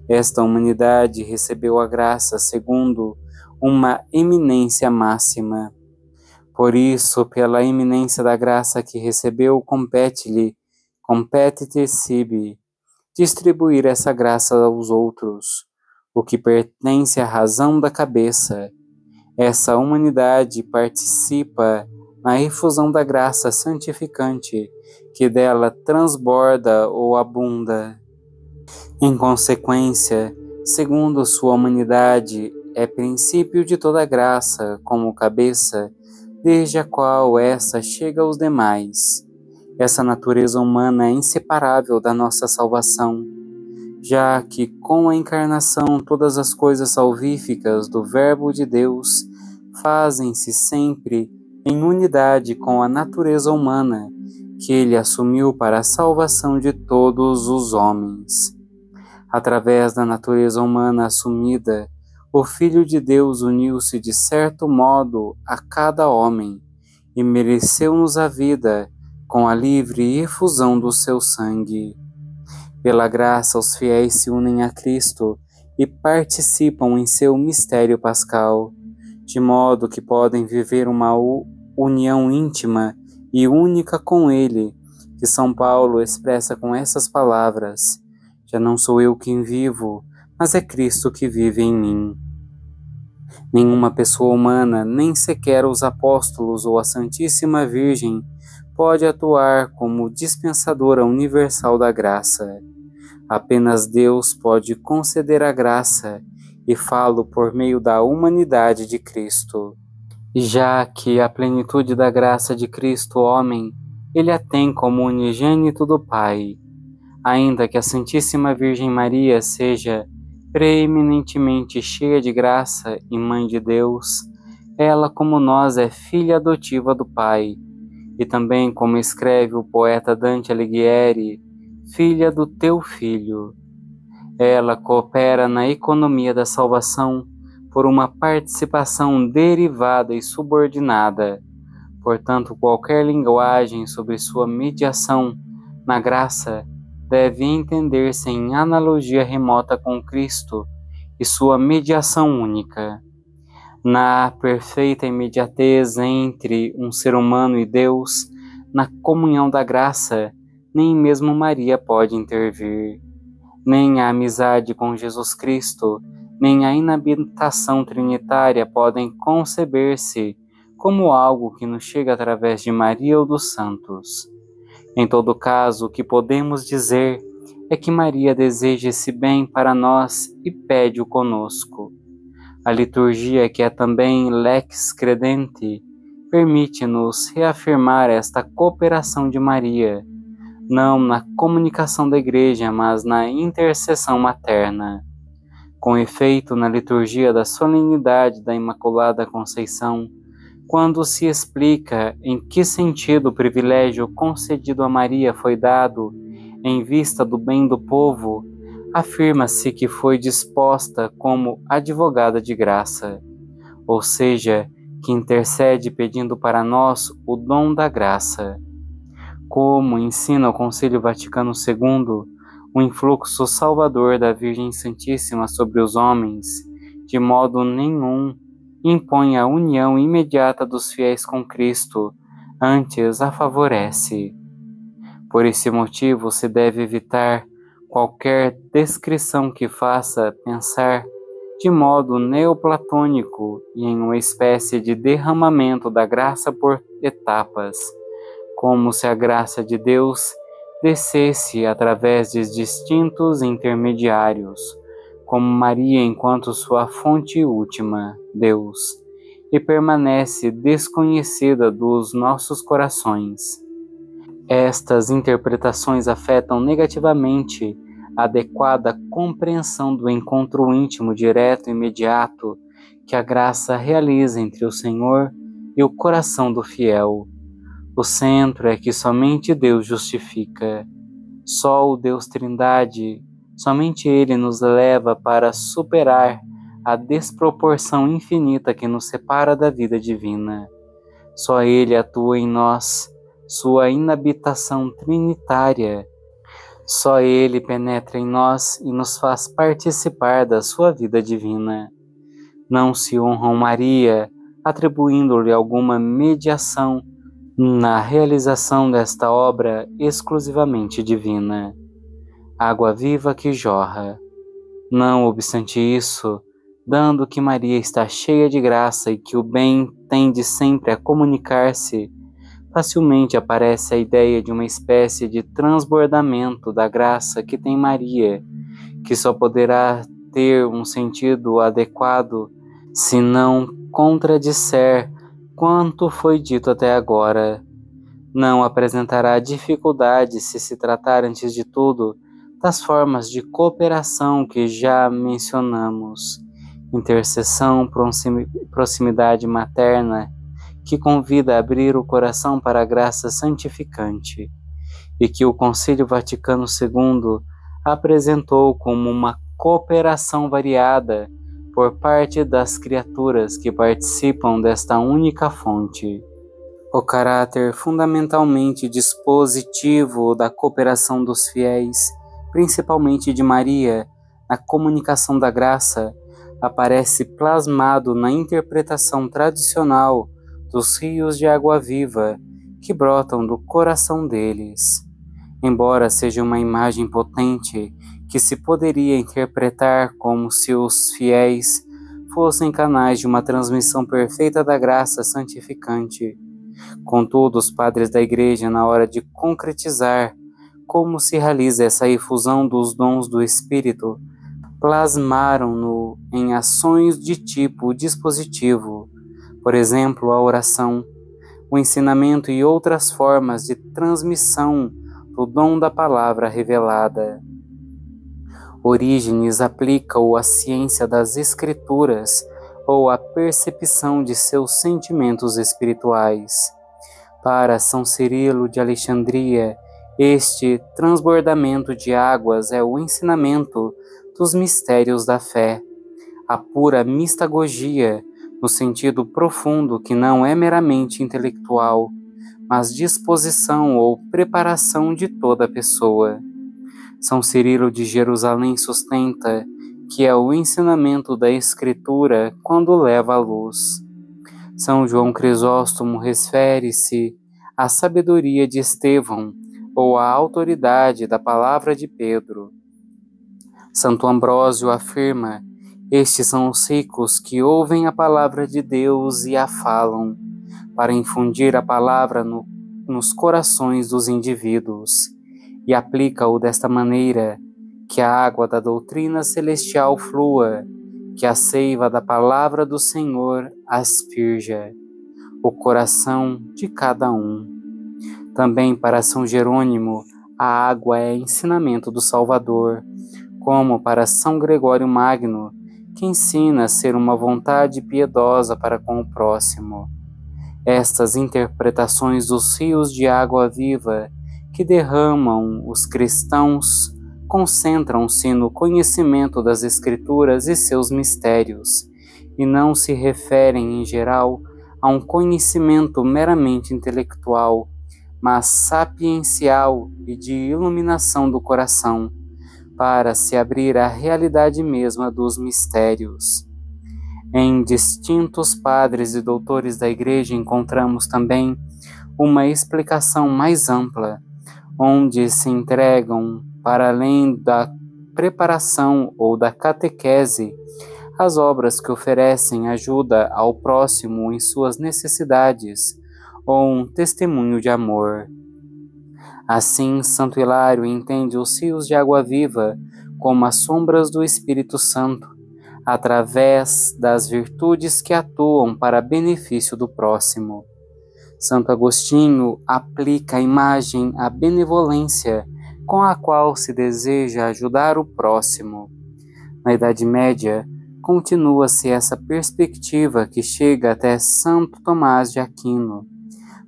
esta humanidade recebeu a graça segundo uma eminência máxima. Por isso, pela eminência da graça que recebeu, compete-te sibi, distribuir essa graça aos outros, o que pertence à razão da cabeça. Essa humanidade participa na efusão da graça santificante, que dela transborda ou abunda. Em consequência, segundo sua humanidade, é princípio de toda graça, como cabeça, desde a qual essa chega aos demais. Essa natureza humana é inseparável da nossa salvação, já que com a encarnação todas as coisas salvíficas do Verbo de Deus fazem-se sempre em unidade com a natureza humana que ele assumiu para a salvação de todos os homens. Através da natureza humana assumida, o Filho de Deus uniu-se de certo modo a cada homem e mereceu-nos a vida com a livre efusão do seu sangue. Pela graça, os fiéis se unem a Cristo e participam em seu mistério pascal, de modo que podem viver uma união íntima e única com Ele, que São Paulo expressa com essas palavras: já não sou eu quem vivo, mas é Cristo que vive em mim. Nenhuma pessoa humana, nem sequer os apóstolos ou a Santíssima Virgem, pode atuar como dispensadora universal da graça. Apenas Deus pode conceder a graça, e falo por meio da humanidade de Cristo. Já que a plenitude da graça de Cristo, homem, Ele a tem como unigênito do Pai. Ainda que a Santíssima Virgem Maria seja preeminentemente cheia de graça e Mãe de Deus, ela, como nós, é filha adotiva do Pai, e também, como escreve o poeta Dante Alighieri, filha do teu Filho. Ela coopera na economia da salvação por uma participação derivada e subordinada. Portanto, qualquer linguagem sobre sua mediação na graça deve entender-se em analogia remota com Cristo e sua mediação única. Na perfeita imediatez entre um ser humano e Deus, na comunhão da graça, nem mesmo Maria pode intervir. Nem a amizade com Jesus Cristo, nem a inabitação trinitária podem conceber-se como algo que nos chega através de Maria ou dos santos. Em todo caso, o que podemos dizer é que Maria deseja esse bem para nós e pede-o conosco. A liturgia, que é também lex credenti, permite-nos reafirmar esta cooperação de Maria, não na comunicação da Igreja, mas na intercessão materna. Com efeito, na liturgia da solenidade da Imaculada Conceição, quando se explica em que sentido o privilégio concedido a Maria foi dado em vista do bem do povo, afirma-se que foi disposta como advogada de graça, ou seja, que intercede pedindo para nós o dom da graça. Como ensina o Concílio Vaticano II, o influxo salvador da Virgem Santíssima sobre os homens, de modo nenhum, impõe a união imediata dos fiéis com Cristo, antes a favorece. Por esse motivo, se deve evitar qualquer descrição que faça pensar de modo neoplatônico e em uma espécie de derramamento da graça por etapas, como se a graça de Deus descesse através de distintos intermediários, como Maria enquanto sua fonte última, Deus, e permanece desconhecida dos nossos corações. Estas interpretações afetam negativamente a adequada compreensão do encontro íntimo, direto e imediato que a graça realiza entre o Senhor e o coração do fiel. O centro é que somente Deus justifica. Só o Deus Trindade, somente Ele nos leva para superar a desproporção infinita que nos separa da vida divina. Só Ele atua em nós, sua inabitação trinitária. Só Ele penetra em nós e nos faz participar da sua vida divina. Não se honram Maria, atribuindo-lhe alguma mediação na realização desta obra exclusivamente divina. Água viva que jorra. Não obstante isso, dando que Maria está cheia de graça e que o bem tende sempre a comunicar-se, facilmente aparece a ideia de uma espécie de transbordamento da graça que tem Maria, que só poderá ter um sentido adequado se não contradisser quanto foi dito até agora. Não apresentará dificuldade se se tratar, antes de tudo, das formas de cooperação que já mencionamos: intercessão, proximidade materna, que convida a abrir o coração para a graça santificante, e que o Concílio Vaticano II apresentou como uma cooperação variada por parte das criaturas que participam desta única fonte. O caráter fundamentalmente dispositivo da cooperação dos fiéis, principalmente de Maria, na comunicação da graça, aparece plasmado na interpretação tradicional dos rios de água viva que brotam do coração deles. Embora seja uma imagem potente que se poderia interpretar como se os fiéis fossem canais de uma transmissão perfeita da graça santificante, contudo, os padres da Igreja, na hora de concretizar como se realiza essa efusão dos dons do Espírito, plasmaram-no em ações de tipo dispositivo, por exemplo, a oração, o ensinamento e outras formas de transmissão do dom da palavra revelada. Orígenes aplica-o à ciência das Escrituras ou à percepção de seus sentimentos espirituais. Para São Cirilo de Alexandria, este transbordamento de águas é o ensinamento dos mistérios da fé, a pura mistagogia, no sentido profundo que não é meramente intelectual, mas disposição ou preparação de toda a pessoa. São Cirilo de Jerusalém sustenta que é o ensinamento da Escritura quando leva à luz. São João Crisóstomo refere-se à sabedoria de Estevão ou à autoridade da palavra de Pedro. Santo Ambrósio afirma: estes são os ricos que ouvem a palavra de Deus e a falam, para infundir a palavra nos corações dos indivíduos, e aplica-o desta maneira: que a água da doutrina celestial flua, que a seiva da palavra do Senhor asperja o coração de cada um. Também para São Jerônimo, a água é ensinamento do Salvador, como para São Gregório Magno, que ensina a ser uma vontade piedosa para com o próximo. Estas interpretações dos rios de água viva que derramam os cristãos concentram-se no conhecimento das Escrituras e seus mistérios, e não se referem, em geral, a um conhecimento meramente intelectual, mas sapiencial e de iluminação do coração, para se abrir à realidade mesma dos mistérios. Em distintos padres e doutores da Igreja encontramos também uma explicação mais ampla, onde se entregam para além da preparação ou da catequese, as obras que oferecem ajuda ao próximo em suas necessidades ou um testemunho de amor. Assim, Santo Hilário entende os rios de água viva como as sombras do Espírito Santo, através das virtudes que atuam para benefício do próximo. Santo Agostinho aplica a imagem à benevolência com a qual se deseja ajudar o próximo. Na Idade Média, continua-se essa perspectiva que chega até Santo Tomás de Aquino,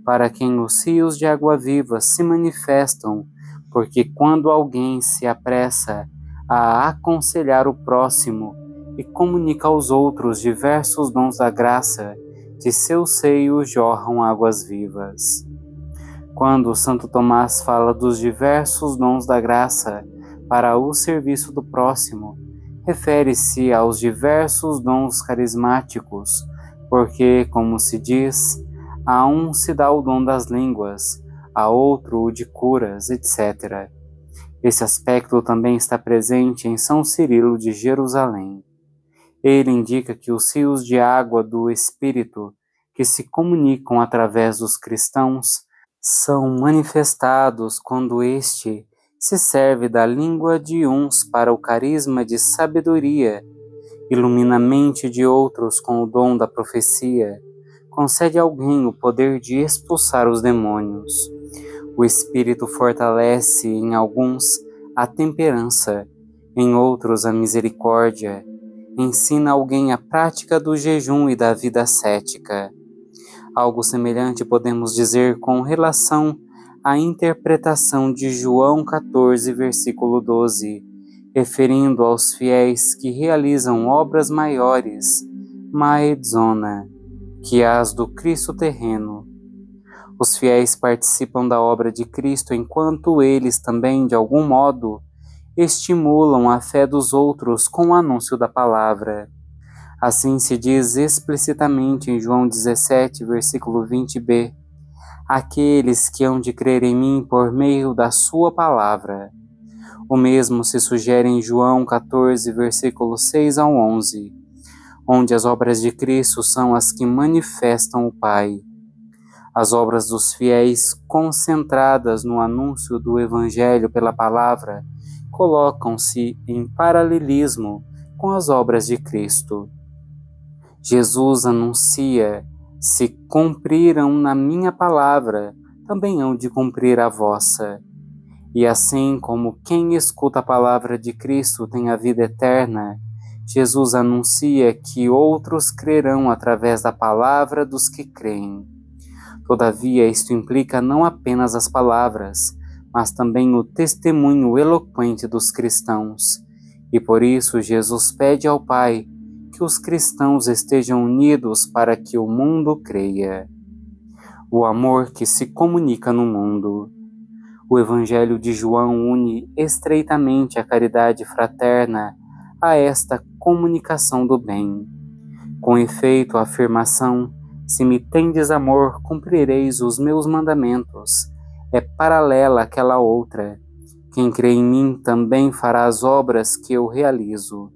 para quem os rios de água viva se manifestam, porque quando alguém se apressa a aconselhar o próximo e comunica aos outros diversos dons da graça, de seu seio jorram águas vivas. Quando Santo Tomás fala dos diversos dons da graça para o serviço do próximo, refere-se aos diversos dons carismáticos, porque, como se diz, a um se dá o dom das línguas, a outro o de curas, etc. Esse aspecto também está presente em São Cirilo de Jerusalém. Ele indica que os rios de água do Espírito, que se comunicam através dos cristãos, são manifestados quando este se serve da língua de uns para o carisma de sabedoria, ilumina a mente de outros com o dom da profecia, concede a alguém o poder de expulsar os demônios. O Espírito fortalece em alguns a temperança, em outros a misericórdia, ensina alguém a prática do jejum e da vida ascética. Algo semelhante podemos dizer com relação à interpretação de João 14, versículo 12, referindo aos fiéis que realizam obras maiores, maedzona, que as do Cristo terreno. Os fiéis participam da obra de Cristo enquanto eles também, de algum modo, estimulam a fé dos outros com o anúncio da palavra. Assim se diz explicitamente em João 17, versículo 20b, aqueles que hão de crer em mim por meio da sua palavra. O mesmo se sugere em João 14, versículo 6 ao 11, onde as obras de Cristo são as que manifestam o Pai. As obras dos fiéis, concentradas no anúncio do Evangelho pela palavra, colocam-se em paralelismo com as obras de Cristo. Jesus anuncia: se cumpriram na minha palavra, também hão de cumprir a vossa. E assim como quem escuta a palavra de Cristo tem a vida eterna, Jesus anuncia que outros crerão através da palavra dos que creem. Todavia, isto implica não apenas as palavras, mas também o testemunho eloquente dos cristãos. E por isso Jesus pede ao Pai que os cristãos estejam unidos para que o mundo creia. O amor que se comunica no mundo. O Evangelho de João une estreitamente a caridade fraterna a esta comunicação do bem. Com efeito, a afirmação: se me tendes amor, cumprireis os meus mandamentos, é paralela àquela outra: quem crê em mim também fará as obras que eu realizo.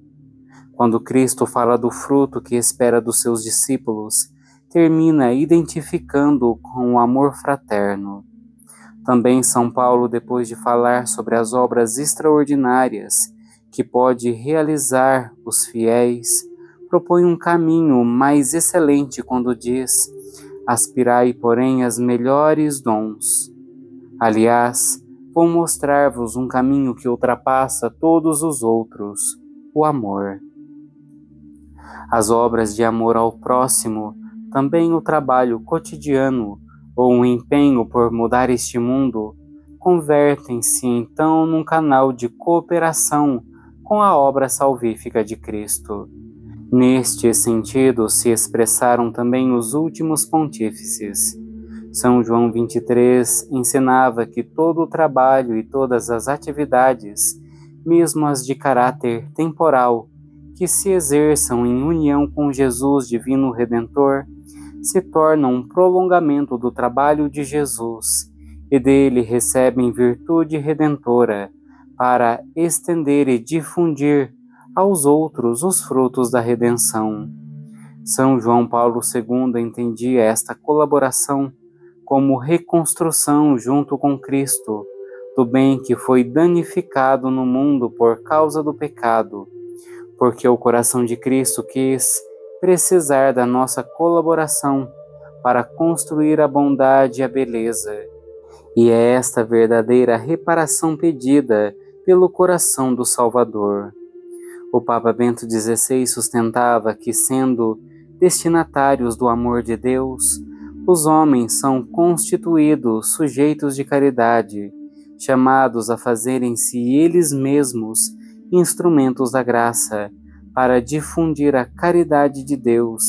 Quando Cristo fala do fruto que espera dos seus discípulos, termina identificando-o com o amor fraterno. Também São Paulo, depois de falar sobre as obras extraordinárias que pode realizar os fiéis, propõe um caminho mais excelente quando diz: aspirai, porém, as melhores dons. Aliás, vou mostrar-vos um caminho que ultrapassa todos os outros, o amor. As obras de amor ao próximo, também o trabalho cotidiano ou um empenho por mudar este mundo, convertem-se então num canal de cooperação com a obra salvífica de Cristo. Neste sentido se expressaram também os últimos pontífices. São João 23 ensinava que todo o trabalho e todas as atividades, mesmo as de caráter temporal, que se exerçam em união com Jesus Divino Redentor, se tornam um prolongamento do trabalho de Jesus e dele recebem virtude redentora, para estender e difundir aos outros os frutos da redenção. São João Paulo II entendia esta colaboração como reconstrução junto com Cristo do bem que foi danificado no mundo por causa do pecado, porque o coração de Cristo quis precisar da nossa colaboração para construir a bondade e a beleza. E é esta verdadeira reparação pedida pelo coração do Salvador. O Papa Bento XVI sustentava que, sendo destinatários do amor de Deus, os homens são constituídos sujeitos de caridade, chamados a fazerem-se eles mesmos instrumentos da graça, para difundir a caridade de Deus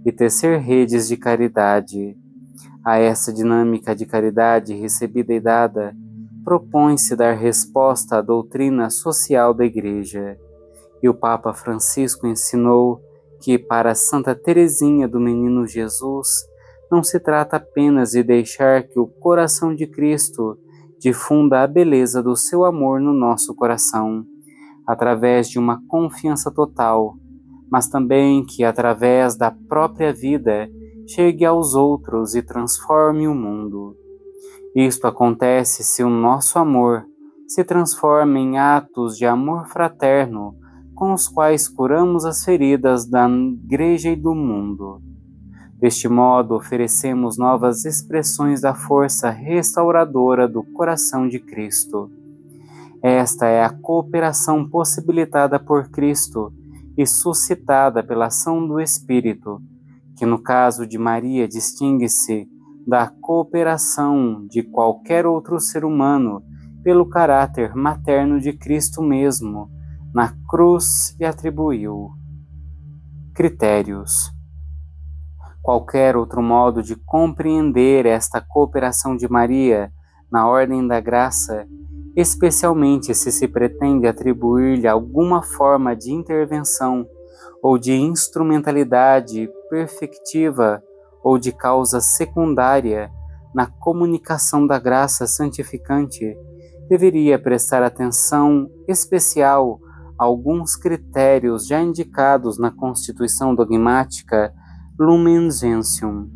e tecer redes de caridade. A essa dinâmica de caridade recebida e dada, propõe-se dar resposta à doutrina social da Igreja. E o Papa Francisco ensinou que, para Santa Teresinha do Menino Jesus, não se trata apenas de deixar que o coração de Cristo difunda a beleza do seu amor no nosso coração, através de uma confiança total, mas também que, através da própria vida, chegue aos outros e transforme o mundo. Isto acontece se o nosso amor se transforma em atos de amor fraterno, com os quais curamos as feridas da Igreja e do mundo. Deste modo, oferecemos novas expressões da força restauradora do coração de Cristo. Esta é a cooperação possibilitada por Cristo e suscitada pela ação do Espírito, que no caso de Maria distingue-se da cooperação de qualquer outro ser humano pelo caráter materno de Cristo mesmo, na cruz lhe atribuiu. Critérios. Qualquer outro modo de compreender esta cooperação de Maria na ordem da graça, especialmente se pretende atribuir-lhe alguma forma de intervenção ou de instrumentalidade perfectiva ou de causa secundária na comunicação da graça santificante, deveria prestar atenção especial a alguns critérios já indicados na Constituição Dogmática Lumen Gentium.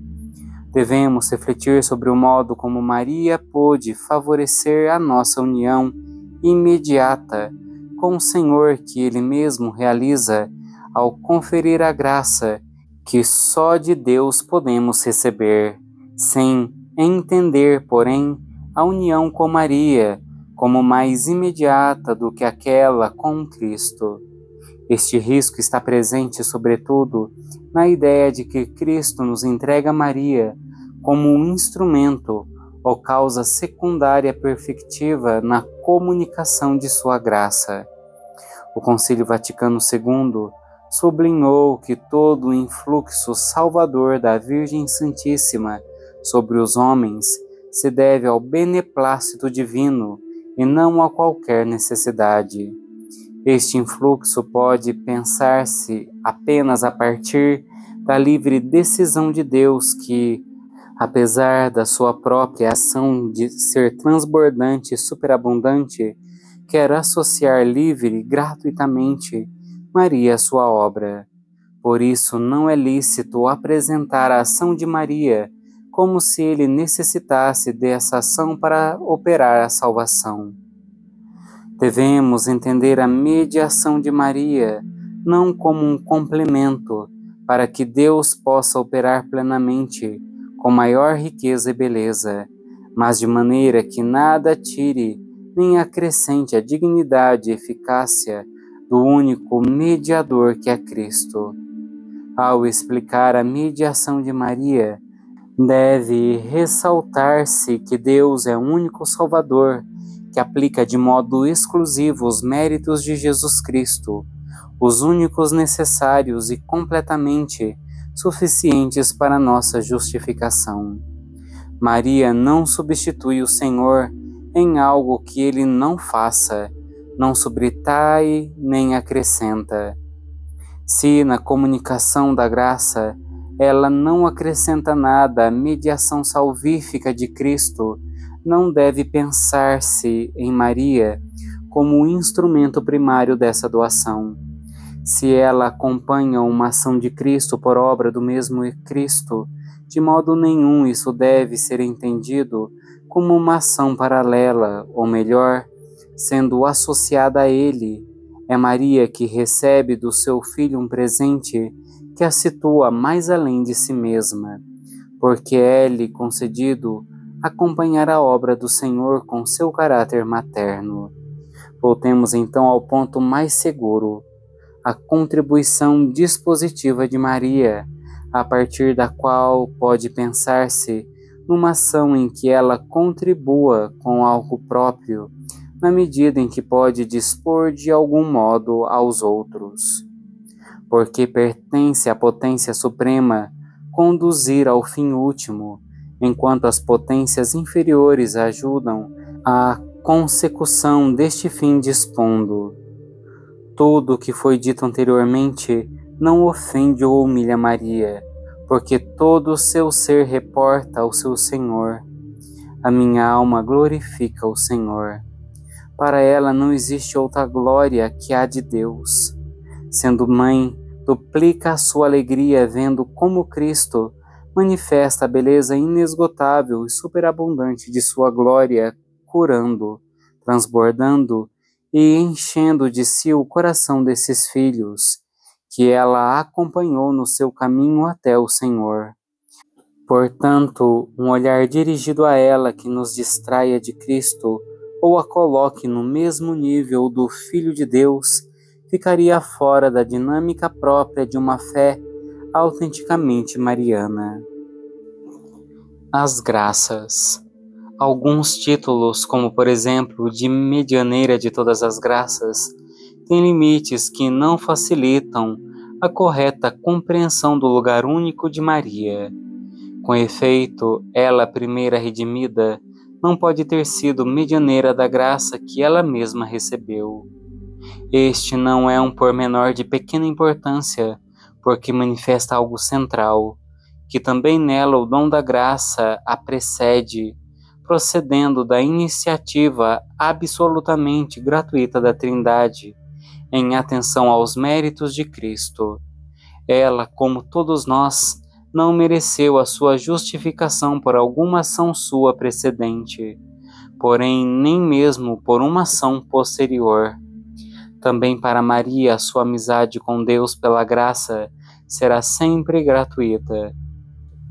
Devemos refletir sobre o modo como Maria pôde favorecer a nossa união imediata com o Senhor que Ele mesmo realiza ao conferir a graça que só de Deus podemos receber, sem entender, porém, a união com Maria como mais imediata do que aquela com Cristo. Este risco está presente, sobretudo, na ideia de que Cristo nos entrega a Maria como um instrumento ou causa secundária perfectiva na comunicação de sua graça. O Concílio Vaticano II sublinhou que todo o influxo salvador da Virgem Santíssima sobre os homens se deve ao beneplácito divino e não a qualquer necessidade. Este influxo pode pensar-se apenas a partir da livre decisão de Deus que, apesar da sua própria ação de ser transbordante e superabundante, quer associar livre e gratuitamente Maria à sua obra. Por isso, não é lícito apresentar a ação de Maria como se ele necessitasse dessa ação para operar a salvação. Devemos entender a mediação de Maria não como um complemento para que Deus possa operar plenamente com maior riqueza e beleza, mas de maneira que nada tire nem acrescente a dignidade e eficácia do único mediador que é Cristo. Ao explicar a mediação de Maria, deve ressaltar-se que Deus é o único Salvador que aplica de modo exclusivo os méritos de Jesus Cristo, os únicos necessários e completamente suficientes para nossa justificação. Maria não substitui o Senhor em algo que Ele não faça, não subtrai nem acrescenta. Se na comunicação da graça ela não acrescenta nada à mediação salvífica de Cristo, não deve pensar-se em Maria como o instrumento primário dessa doação. Se ela acompanha uma ação de Cristo por obra do mesmo Cristo, de modo nenhum isso deve ser entendido como uma ação paralela, ou melhor, sendo associada a Ele. É Maria que recebe do seu Filho um presente que a situa mais além de si mesma, porque é-lhe concedido acompanhar a obra do Senhor com seu caráter materno. Voltemos então ao ponto mais seguro, a contribuição dispositiva de Maria, a partir da qual pode pensar-se numa ação em que ela contribua com algo próprio, na medida em que pode dispor de algum modo aos outros. Porque pertence à potência suprema conduzir ao fim último, enquanto as potências inferiores ajudam à consecução deste fim dispondo. Tudo o que foi dito anteriormente não ofende ou humilha Maria, porque todo o seu ser reporta ao seu Senhor. A minha alma glorifica o Senhor. Para ela não existe outra glória que a de Deus. Sendo mãe, duplica a sua alegria vendo como Cristo manifesta a beleza inesgotável e superabundante de sua glória, curando, transbordando e enchendo de si o coração desses filhos, que ela acompanhou no seu caminho até o Senhor. Portanto, um olhar dirigido a ela que nos distraia de Cristo ou a coloque no mesmo nível do Filho de Deus, ficaria fora da dinâmica própria de uma fé autenticamente mariana. As graças. Alguns títulos, como por exemplo de medianeira de todas as graças, têm limites que não facilitam a correta compreensão do lugar único de Maria. Com efeito, ela, primeira redimida, não pode ter sido medianeira da graça que ela mesma recebeu. Este não é um pormenor de pequena importância, porque manifesta algo central, que também nela o dom da graça a precede, procedendo da iniciativa absolutamente gratuita da Trindade, em atenção aos méritos de Cristo. Ela, como todos nós, não mereceu a sua justificação por alguma ação sua precedente, porém nem mesmo por uma ação posterior. Também para Maria, a sua amizade com Deus pela graça será sempre gratuita.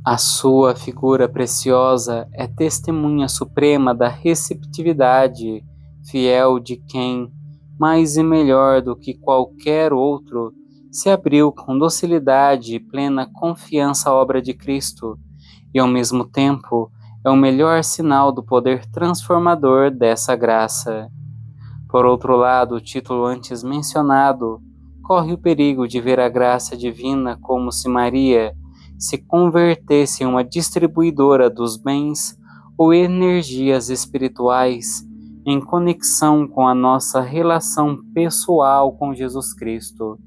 A sua figura preciosa é testemunha suprema da receptividade fiel de quem, mais e melhor do que qualquer outro, se abriu com docilidade e plena confiança à obra de Cristo, e ao mesmo tempo é o melhor sinal do poder transformador dessa graça. Por outro lado, o título antes mencionado corre o perigo de ver a graça divina como se Maria se convertesse em uma distribuidora dos bens ou energias espirituais em conexão com a nossa relação pessoal com Jesus Cristo.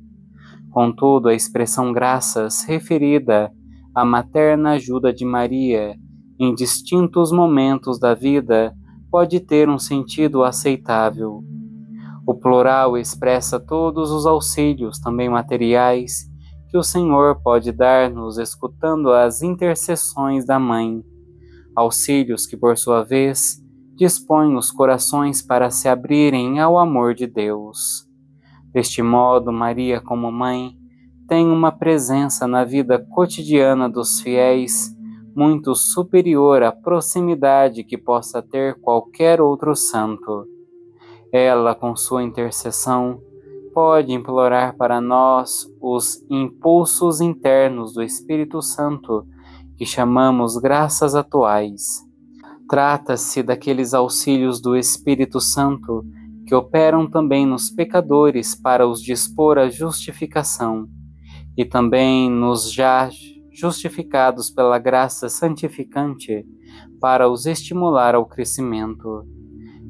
Contudo, a expressão graças referida à materna ajuda de Maria em distintos momentos da vida pode ter um sentido aceitável. O plural expressa todos os auxílios, também materiais, que o Senhor pode dar-nos escutando as intercessões da Mãe, auxílios que, por sua vez, dispõem os corações para se abrirem ao amor de Deus. Deste modo, Maria, como Mãe, tem uma presença na vida cotidiana dos fiéis muito superior à proximidade que possa ter qualquer outro santo. Ela, com sua intercessão, pode implorar para nós os impulsos internos do Espírito Santo, que chamamos graças atuais. Trata-se daqueles auxílios do Espírito Santo que operam também nos pecadores para os dispor à justificação, e também nos já justificados pela graça santificante para os estimular ao crescimento.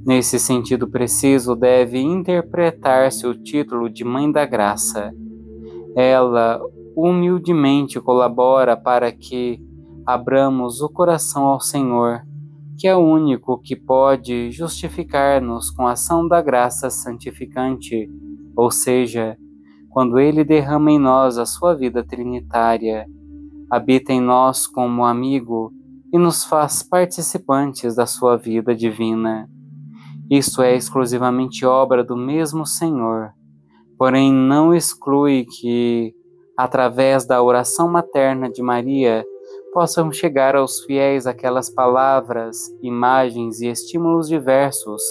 Nesse sentido preciso deve interpretar-se o título de Mãe da Graça. Ela humildemente colabora para que abramos o coração ao Senhor, que é o único que pode justificar-nos com a ação da graça santificante, ou seja, quando Ele derrama em nós a sua vida trinitária, habita em nós como amigo e nos faz participantes da sua vida divina. Isto é exclusivamente obra do mesmo Senhor, porém não exclui que, através da oração materna de Maria, possam chegar aos fiéis aquelas palavras, imagens e estímulos diversos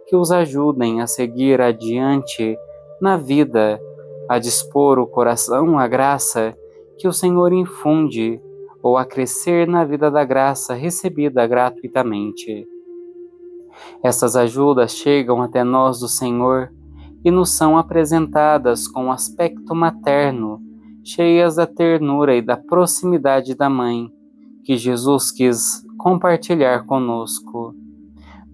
que os ajudem a seguir adiante na vida, a dispor o coração à graça que o Senhor infunde ou a crescer na vida da graça recebida gratuitamente. Essas ajudas chegam até nós do Senhor e nos são apresentadas com um aspecto materno, cheias da ternura e da proximidade da Mãe, que Jesus quis compartilhar conosco.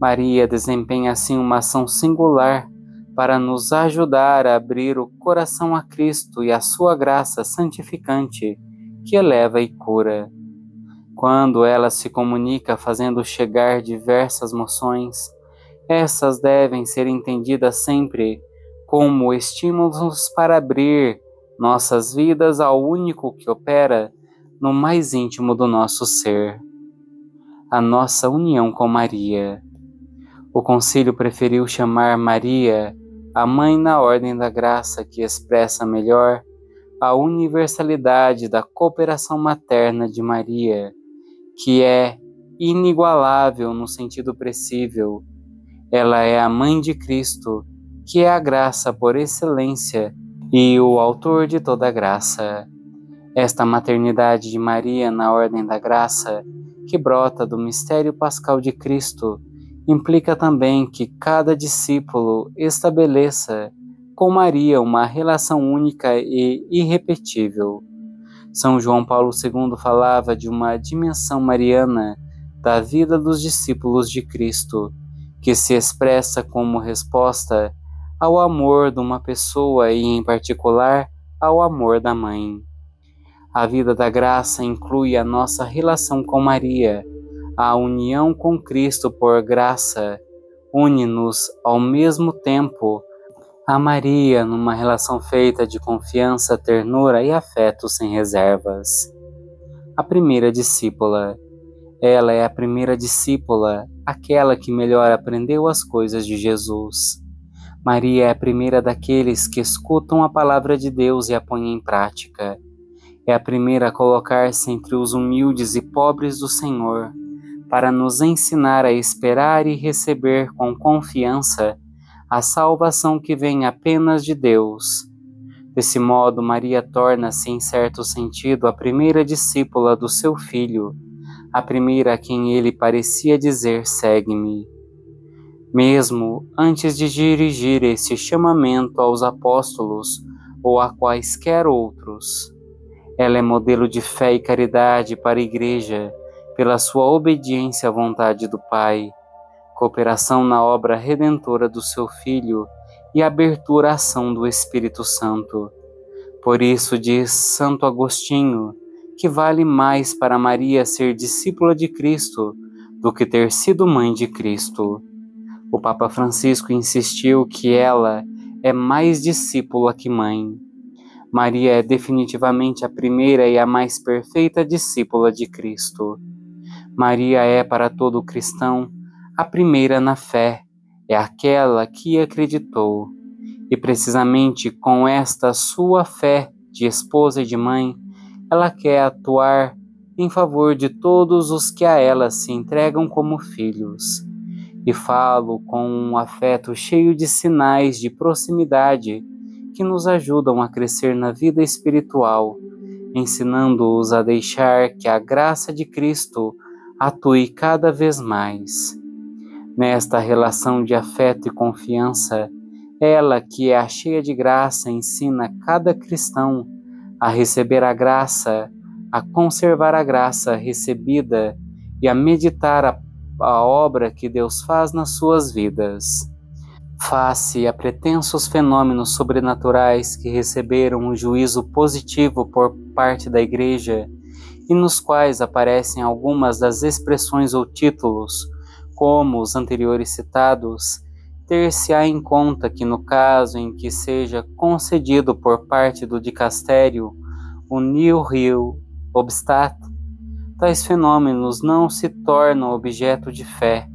Maria desempenha assim uma ação singular para nos ajudar a abrir o coração a Cristo e a sua graça santificante, que eleva e cura. Quando ela se comunica fazendo chegar diversas moções, essas devem ser entendidas sempre como estímulos para abrir nossas vidas ao único que opera no mais íntimo do nosso ser, a nossa união com Maria. O concílio preferiu chamar Maria a Mãe na ordem da graça, que expressa melhor a universalidade da cooperação materna de Maria, que é inigualável no sentido pressível. Ela é a Mãe de Cristo, que é a graça por excelência e o autor de toda graça. Esta maternidade de Maria na ordem da graça, que brota do mistério pascal de Cristo, implica também que cada discípulo estabeleça com Maria uma relação única e irrepetível. São João Paulo II falava de uma dimensão mariana da vida dos discípulos de Cristo, que se expressa como resposta ao amor de uma pessoa e, em particular, ao amor da Mãe. A vida da graça inclui a nossa relação com Maria. A união com Cristo por graça une-nos ao mesmo tempo a Maria numa relação feita de confiança, ternura e afeto sem reservas. A primeira discípula. Ela é a primeira discípula, aquela que melhor aprendeu as coisas de Jesus. Maria é a primeira daqueles que escutam a palavra de Deus e a põem em prática. É a primeira a colocar-se entre os humildes e pobres do Senhor, para nos ensinar a esperar e receber com confiança a salvação que vem apenas de Deus. Desse modo, Maria torna-se, em certo sentido, a primeira discípula do seu Filho, a primeira a quem ele parecia dizer: segue-me. Mesmo antes de dirigir esse chamamento aos apóstolos ou a quaisquer outros, ela é modelo de fé e caridade para a Igreja, pela sua obediência à vontade do Pai, cooperação na obra redentora do seu Filho e abertura à ação do Espírito Santo. Por isso diz Santo Agostinho que vale mais para Maria ser discípula de Cristo do que ter sido mãe de Cristo. O Papa Francisco insistiu que ela é mais discípula que mãe. Maria é definitivamente a primeira e a mais perfeita discípula de Cristo. Maria é, para todo cristão, a primeira na fé, é aquela que acreditou. E precisamente com esta sua fé de esposa e de mãe, ela quer atuar em favor de todos os que a ela se entregam como filhos. E falo com um afeto cheio de sinais de proximidade que nos ajudam a crescer na vida espiritual, ensinando-os a deixar que a graça de Cristo atue cada vez mais. Nesta relação de afeto e confiança, ela, que é a cheia de graça, ensina cada cristão a receber a graça, a conservar a graça recebida e a meditar a obra que Deus faz nas suas vidas. Face a pretensos fenômenos sobrenaturais que receberam um juízo positivo por parte da Igreja e nos quais aparecem algumas das expressões ou títulos como os anteriores citados, ter-se-á em conta que no caso em que seja concedido por parte do dicastério o nihil obstat, tais fenômenos não se tornam objeto de fé,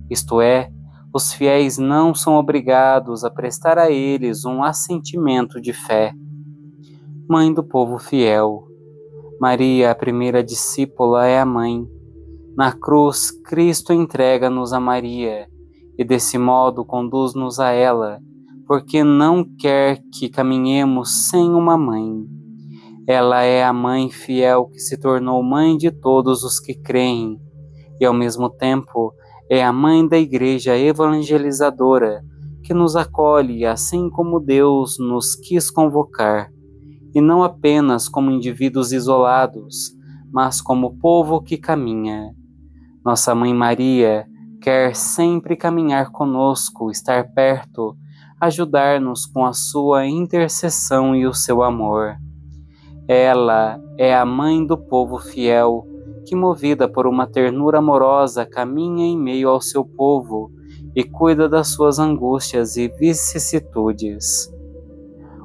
isto é, os fiéis não são obrigados a prestar a eles um assentimento de fé. Mãe do povo fiel, Maria, a primeira discípula, é a mãe. Na cruz, Cristo entrega-nos a Maria e desse modo conduz-nos a ela, porque não quer que caminhemos sem uma mãe. Ela é a mãe fiel que se tornou mãe de todos os que creem e, ao mesmo tempo, é a mãe da Igreja evangelizadora que nos acolhe assim como Deus nos quis convocar, e não apenas como indivíduos isolados, mas como povo que caminha. Nossa Mãe Maria quer sempre caminhar conosco, estar perto, ajudar-nos com a sua intercessão e o seu amor. Ela é a mãe do povo fiel, que, movida por uma ternura amorosa, caminha em meio ao seu povo e cuida das suas angústias e vicissitudes.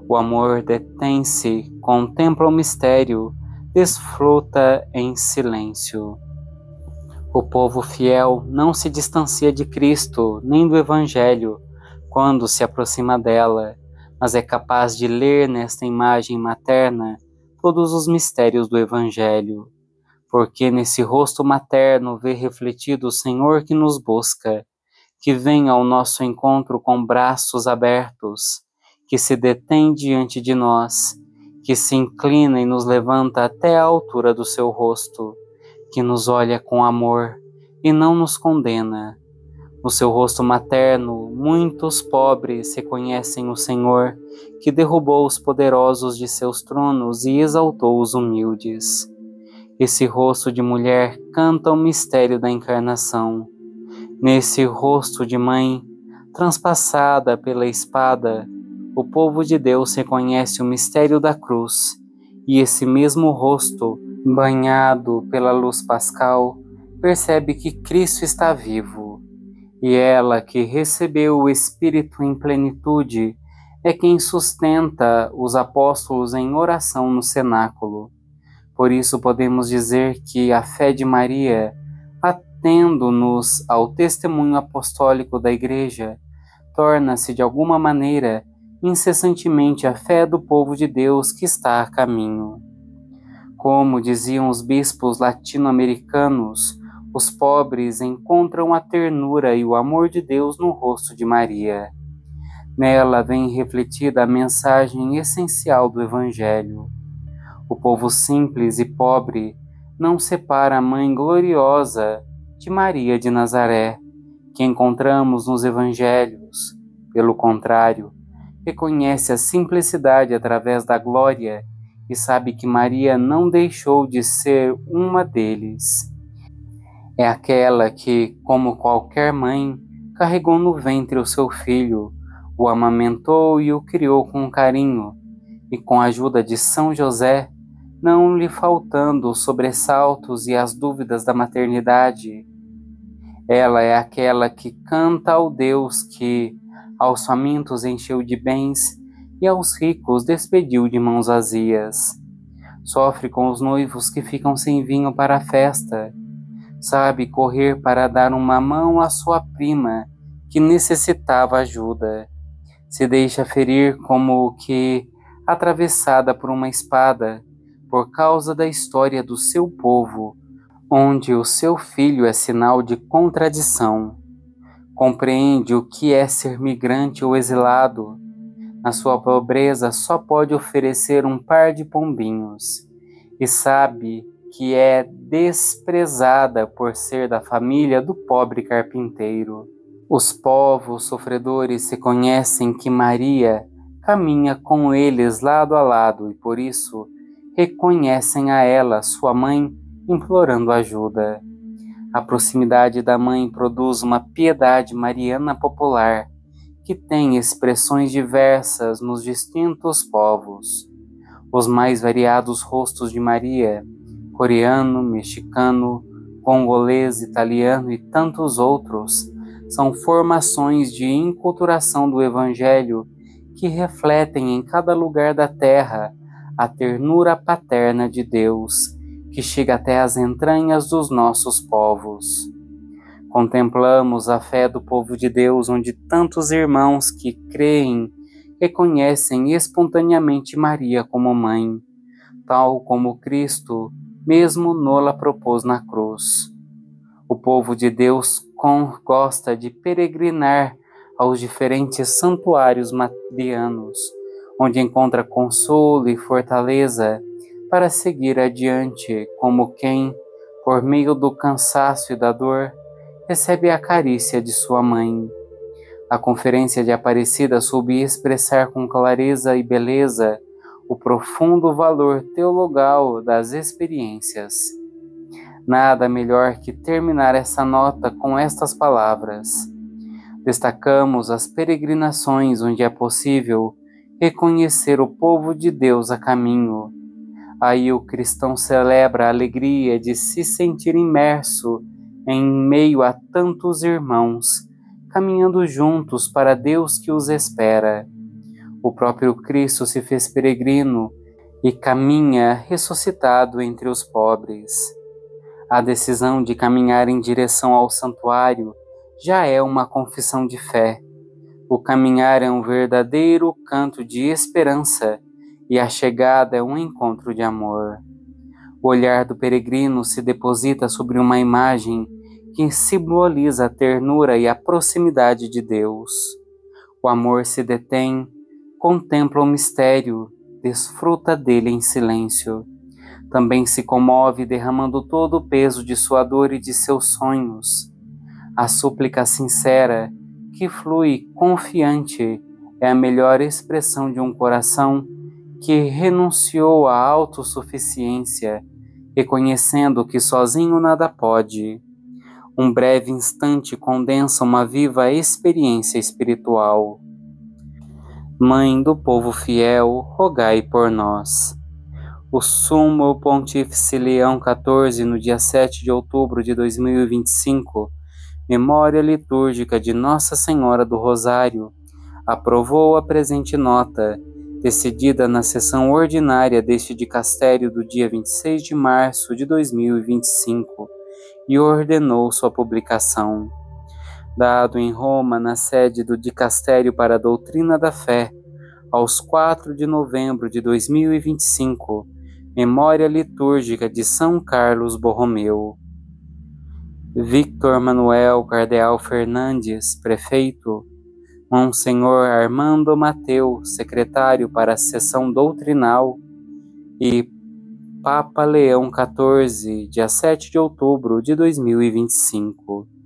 O amor detém-se, contempla o mistério, desfruta em silêncio. O povo fiel não se distancia de Cristo nem do Evangelho quando se aproxima dela, mas é capaz de ler nesta imagem materna todos os mistérios do Evangelho, porque nesse rosto materno vê refletido o Senhor que nos busca, que vem ao nosso encontro com braços abertos, que se detém diante de nós, que se inclina e nos levanta até a altura do seu rosto, que nos olha com amor e não nos condena. No seu rosto materno, muitos pobres reconhecem o Senhor, que derrubou os poderosos de seus tronos e exaltou os humildes. Esse rosto de mulher canta o mistério da encarnação. Nesse rosto de mãe, transpassada pela espada, o povo de Deus reconhece o mistério da cruz, e esse mesmo rosto, banhado pela luz pascal, percebe que Cristo está vivo. E ela, que recebeu o Espírito em plenitude, é quem sustenta os apóstolos em oração no cenáculo. Por isso podemos dizer que a fé de Maria, atendo-nos ao testemunho apostólico da Igreja, torna-se de alguma maneira incessantemente a fé do povo de Deus que está a caminho. Como diziam os bispos latino-americanos, os pobres encontram a ternura e o amor de Deus no rosto de Maria. Nela vem refletida a mensagem essencial do Evangelho. O povo simples e pobre não separa a Mãe gloriosa de Maria de Nazaré, que encontramos nos Evangelhos. Pelo contrário, reconhece a simplicidade através da glória e sabe que Maria não deixou de ser uma deles. É aquela que, como qualquer mãe, carregou no ventre o seu filho, o amamentou e o criou com carinho, e com a ajuda de São José, não lhe faltando os sobressaltos e as dúvidas da maternidade. Ela é aquela que canta ao Deus que, aos famintos encheu de bens e aos ricos despediu de mãos vazias. Sofre com os noivos que ficam sem vinho para a festa. Sabe correr para dar uma mão à sua prima, que necessitava ajuda. Se deixa ferir como que atravessada por uma espada, por causa da história do seu povo, onde o seu filho é sinal de contradição. Compreende o que é ser migrante ou exilado. Na sua pobreza só pode oferecer um par de pombinhos, e sabe que é desprezada por ser da família do pobre carpinteiro. Os povos sofredores reconhecem que Maria caminha com eles lado a lado e por isso reconhecem a ela, sua mãe, implorando ajuda. A proximidade da mãe produz uma piedade mariana popular que tem expressões diversas nos distintos povos. Os mais variados rostos de Maria, coreano, mexicano, congolês, italiano e tantos outros, são formações de enculturação do Evangelho que refletem em cada lugar da terra a ternura paterna de Deus, que chega até as entranhas dos nossos povos. Contemplamos a fé do povo de Deus, onde tantos irmãos que creem reconhecem espontaneamente Maria como mãe, tal como Cristo mesmo nola propôs na cruz. O povo de Deus gosta de peregrinar aos diferentes santuários marianos, onde encontra consolo e fortaleza para seguir adiante, como quem, por meio do cansaço e da dor, recebe a carícia de sua mãe. A Conferência de Aparecida soube expressar com clareza e beleza o profundo valor teologal das experiências. Nada melhor que terminar essa nota com estas palavras. Destacamos as peregrinações onde é possível reconhecer o povo de Deus a caminho. Aí o cristão celebra a alegria de se sentir imerso em meio a tantos irmãos, caminhando juntos para Deus que os espera. O próprio Cristo se fez peregrino e caminha ressuscitado entre os pobres. A decisão de caminhar em direção ao santuário já é uma confissão de fé. O caminhar é um verdadeiro canto de esperança e a chegada é um encontro de amor. O olhar do peregrino se deposita sobre uma imagem que simboliza a ternura e a proximidade de Deus. O amor se detém, contempla o mistério, desfruta dele em silêncio. Também se comove derramando todo o peso de sua dor e de seus sonhos. A súplica sincera, que flui confiante, é a melhor expressão de um coração que renunciou à autossuficiência, reconhecendo que sozinho nada pode. Um breve instante condensa uma viva experiência espiritual. Mãe do povo fiel, rogai por nós. O Sumo Pontífice Leão XIV, no dia 7 de outubro de 2025, memória litúrgica de Nossa Senhora do Rosário, aprovou a presente nota, decidida na sessão ordinária deste dicastério do dia 26 de março de 2025, e ordenou sua publicação. Dado em Roma, na sede do Dicastério para a Doutrina da Fé, aos 4 de novembro de 2025, memória litúrgica de São Carlos Borromeu. Victor Manuel Cardeal Fernandes, prefeito. Monsenhor Armando Mateu, secretário para a sessão doutrinal. E Papa Leão XIV, dia 7 de outubro de 2025.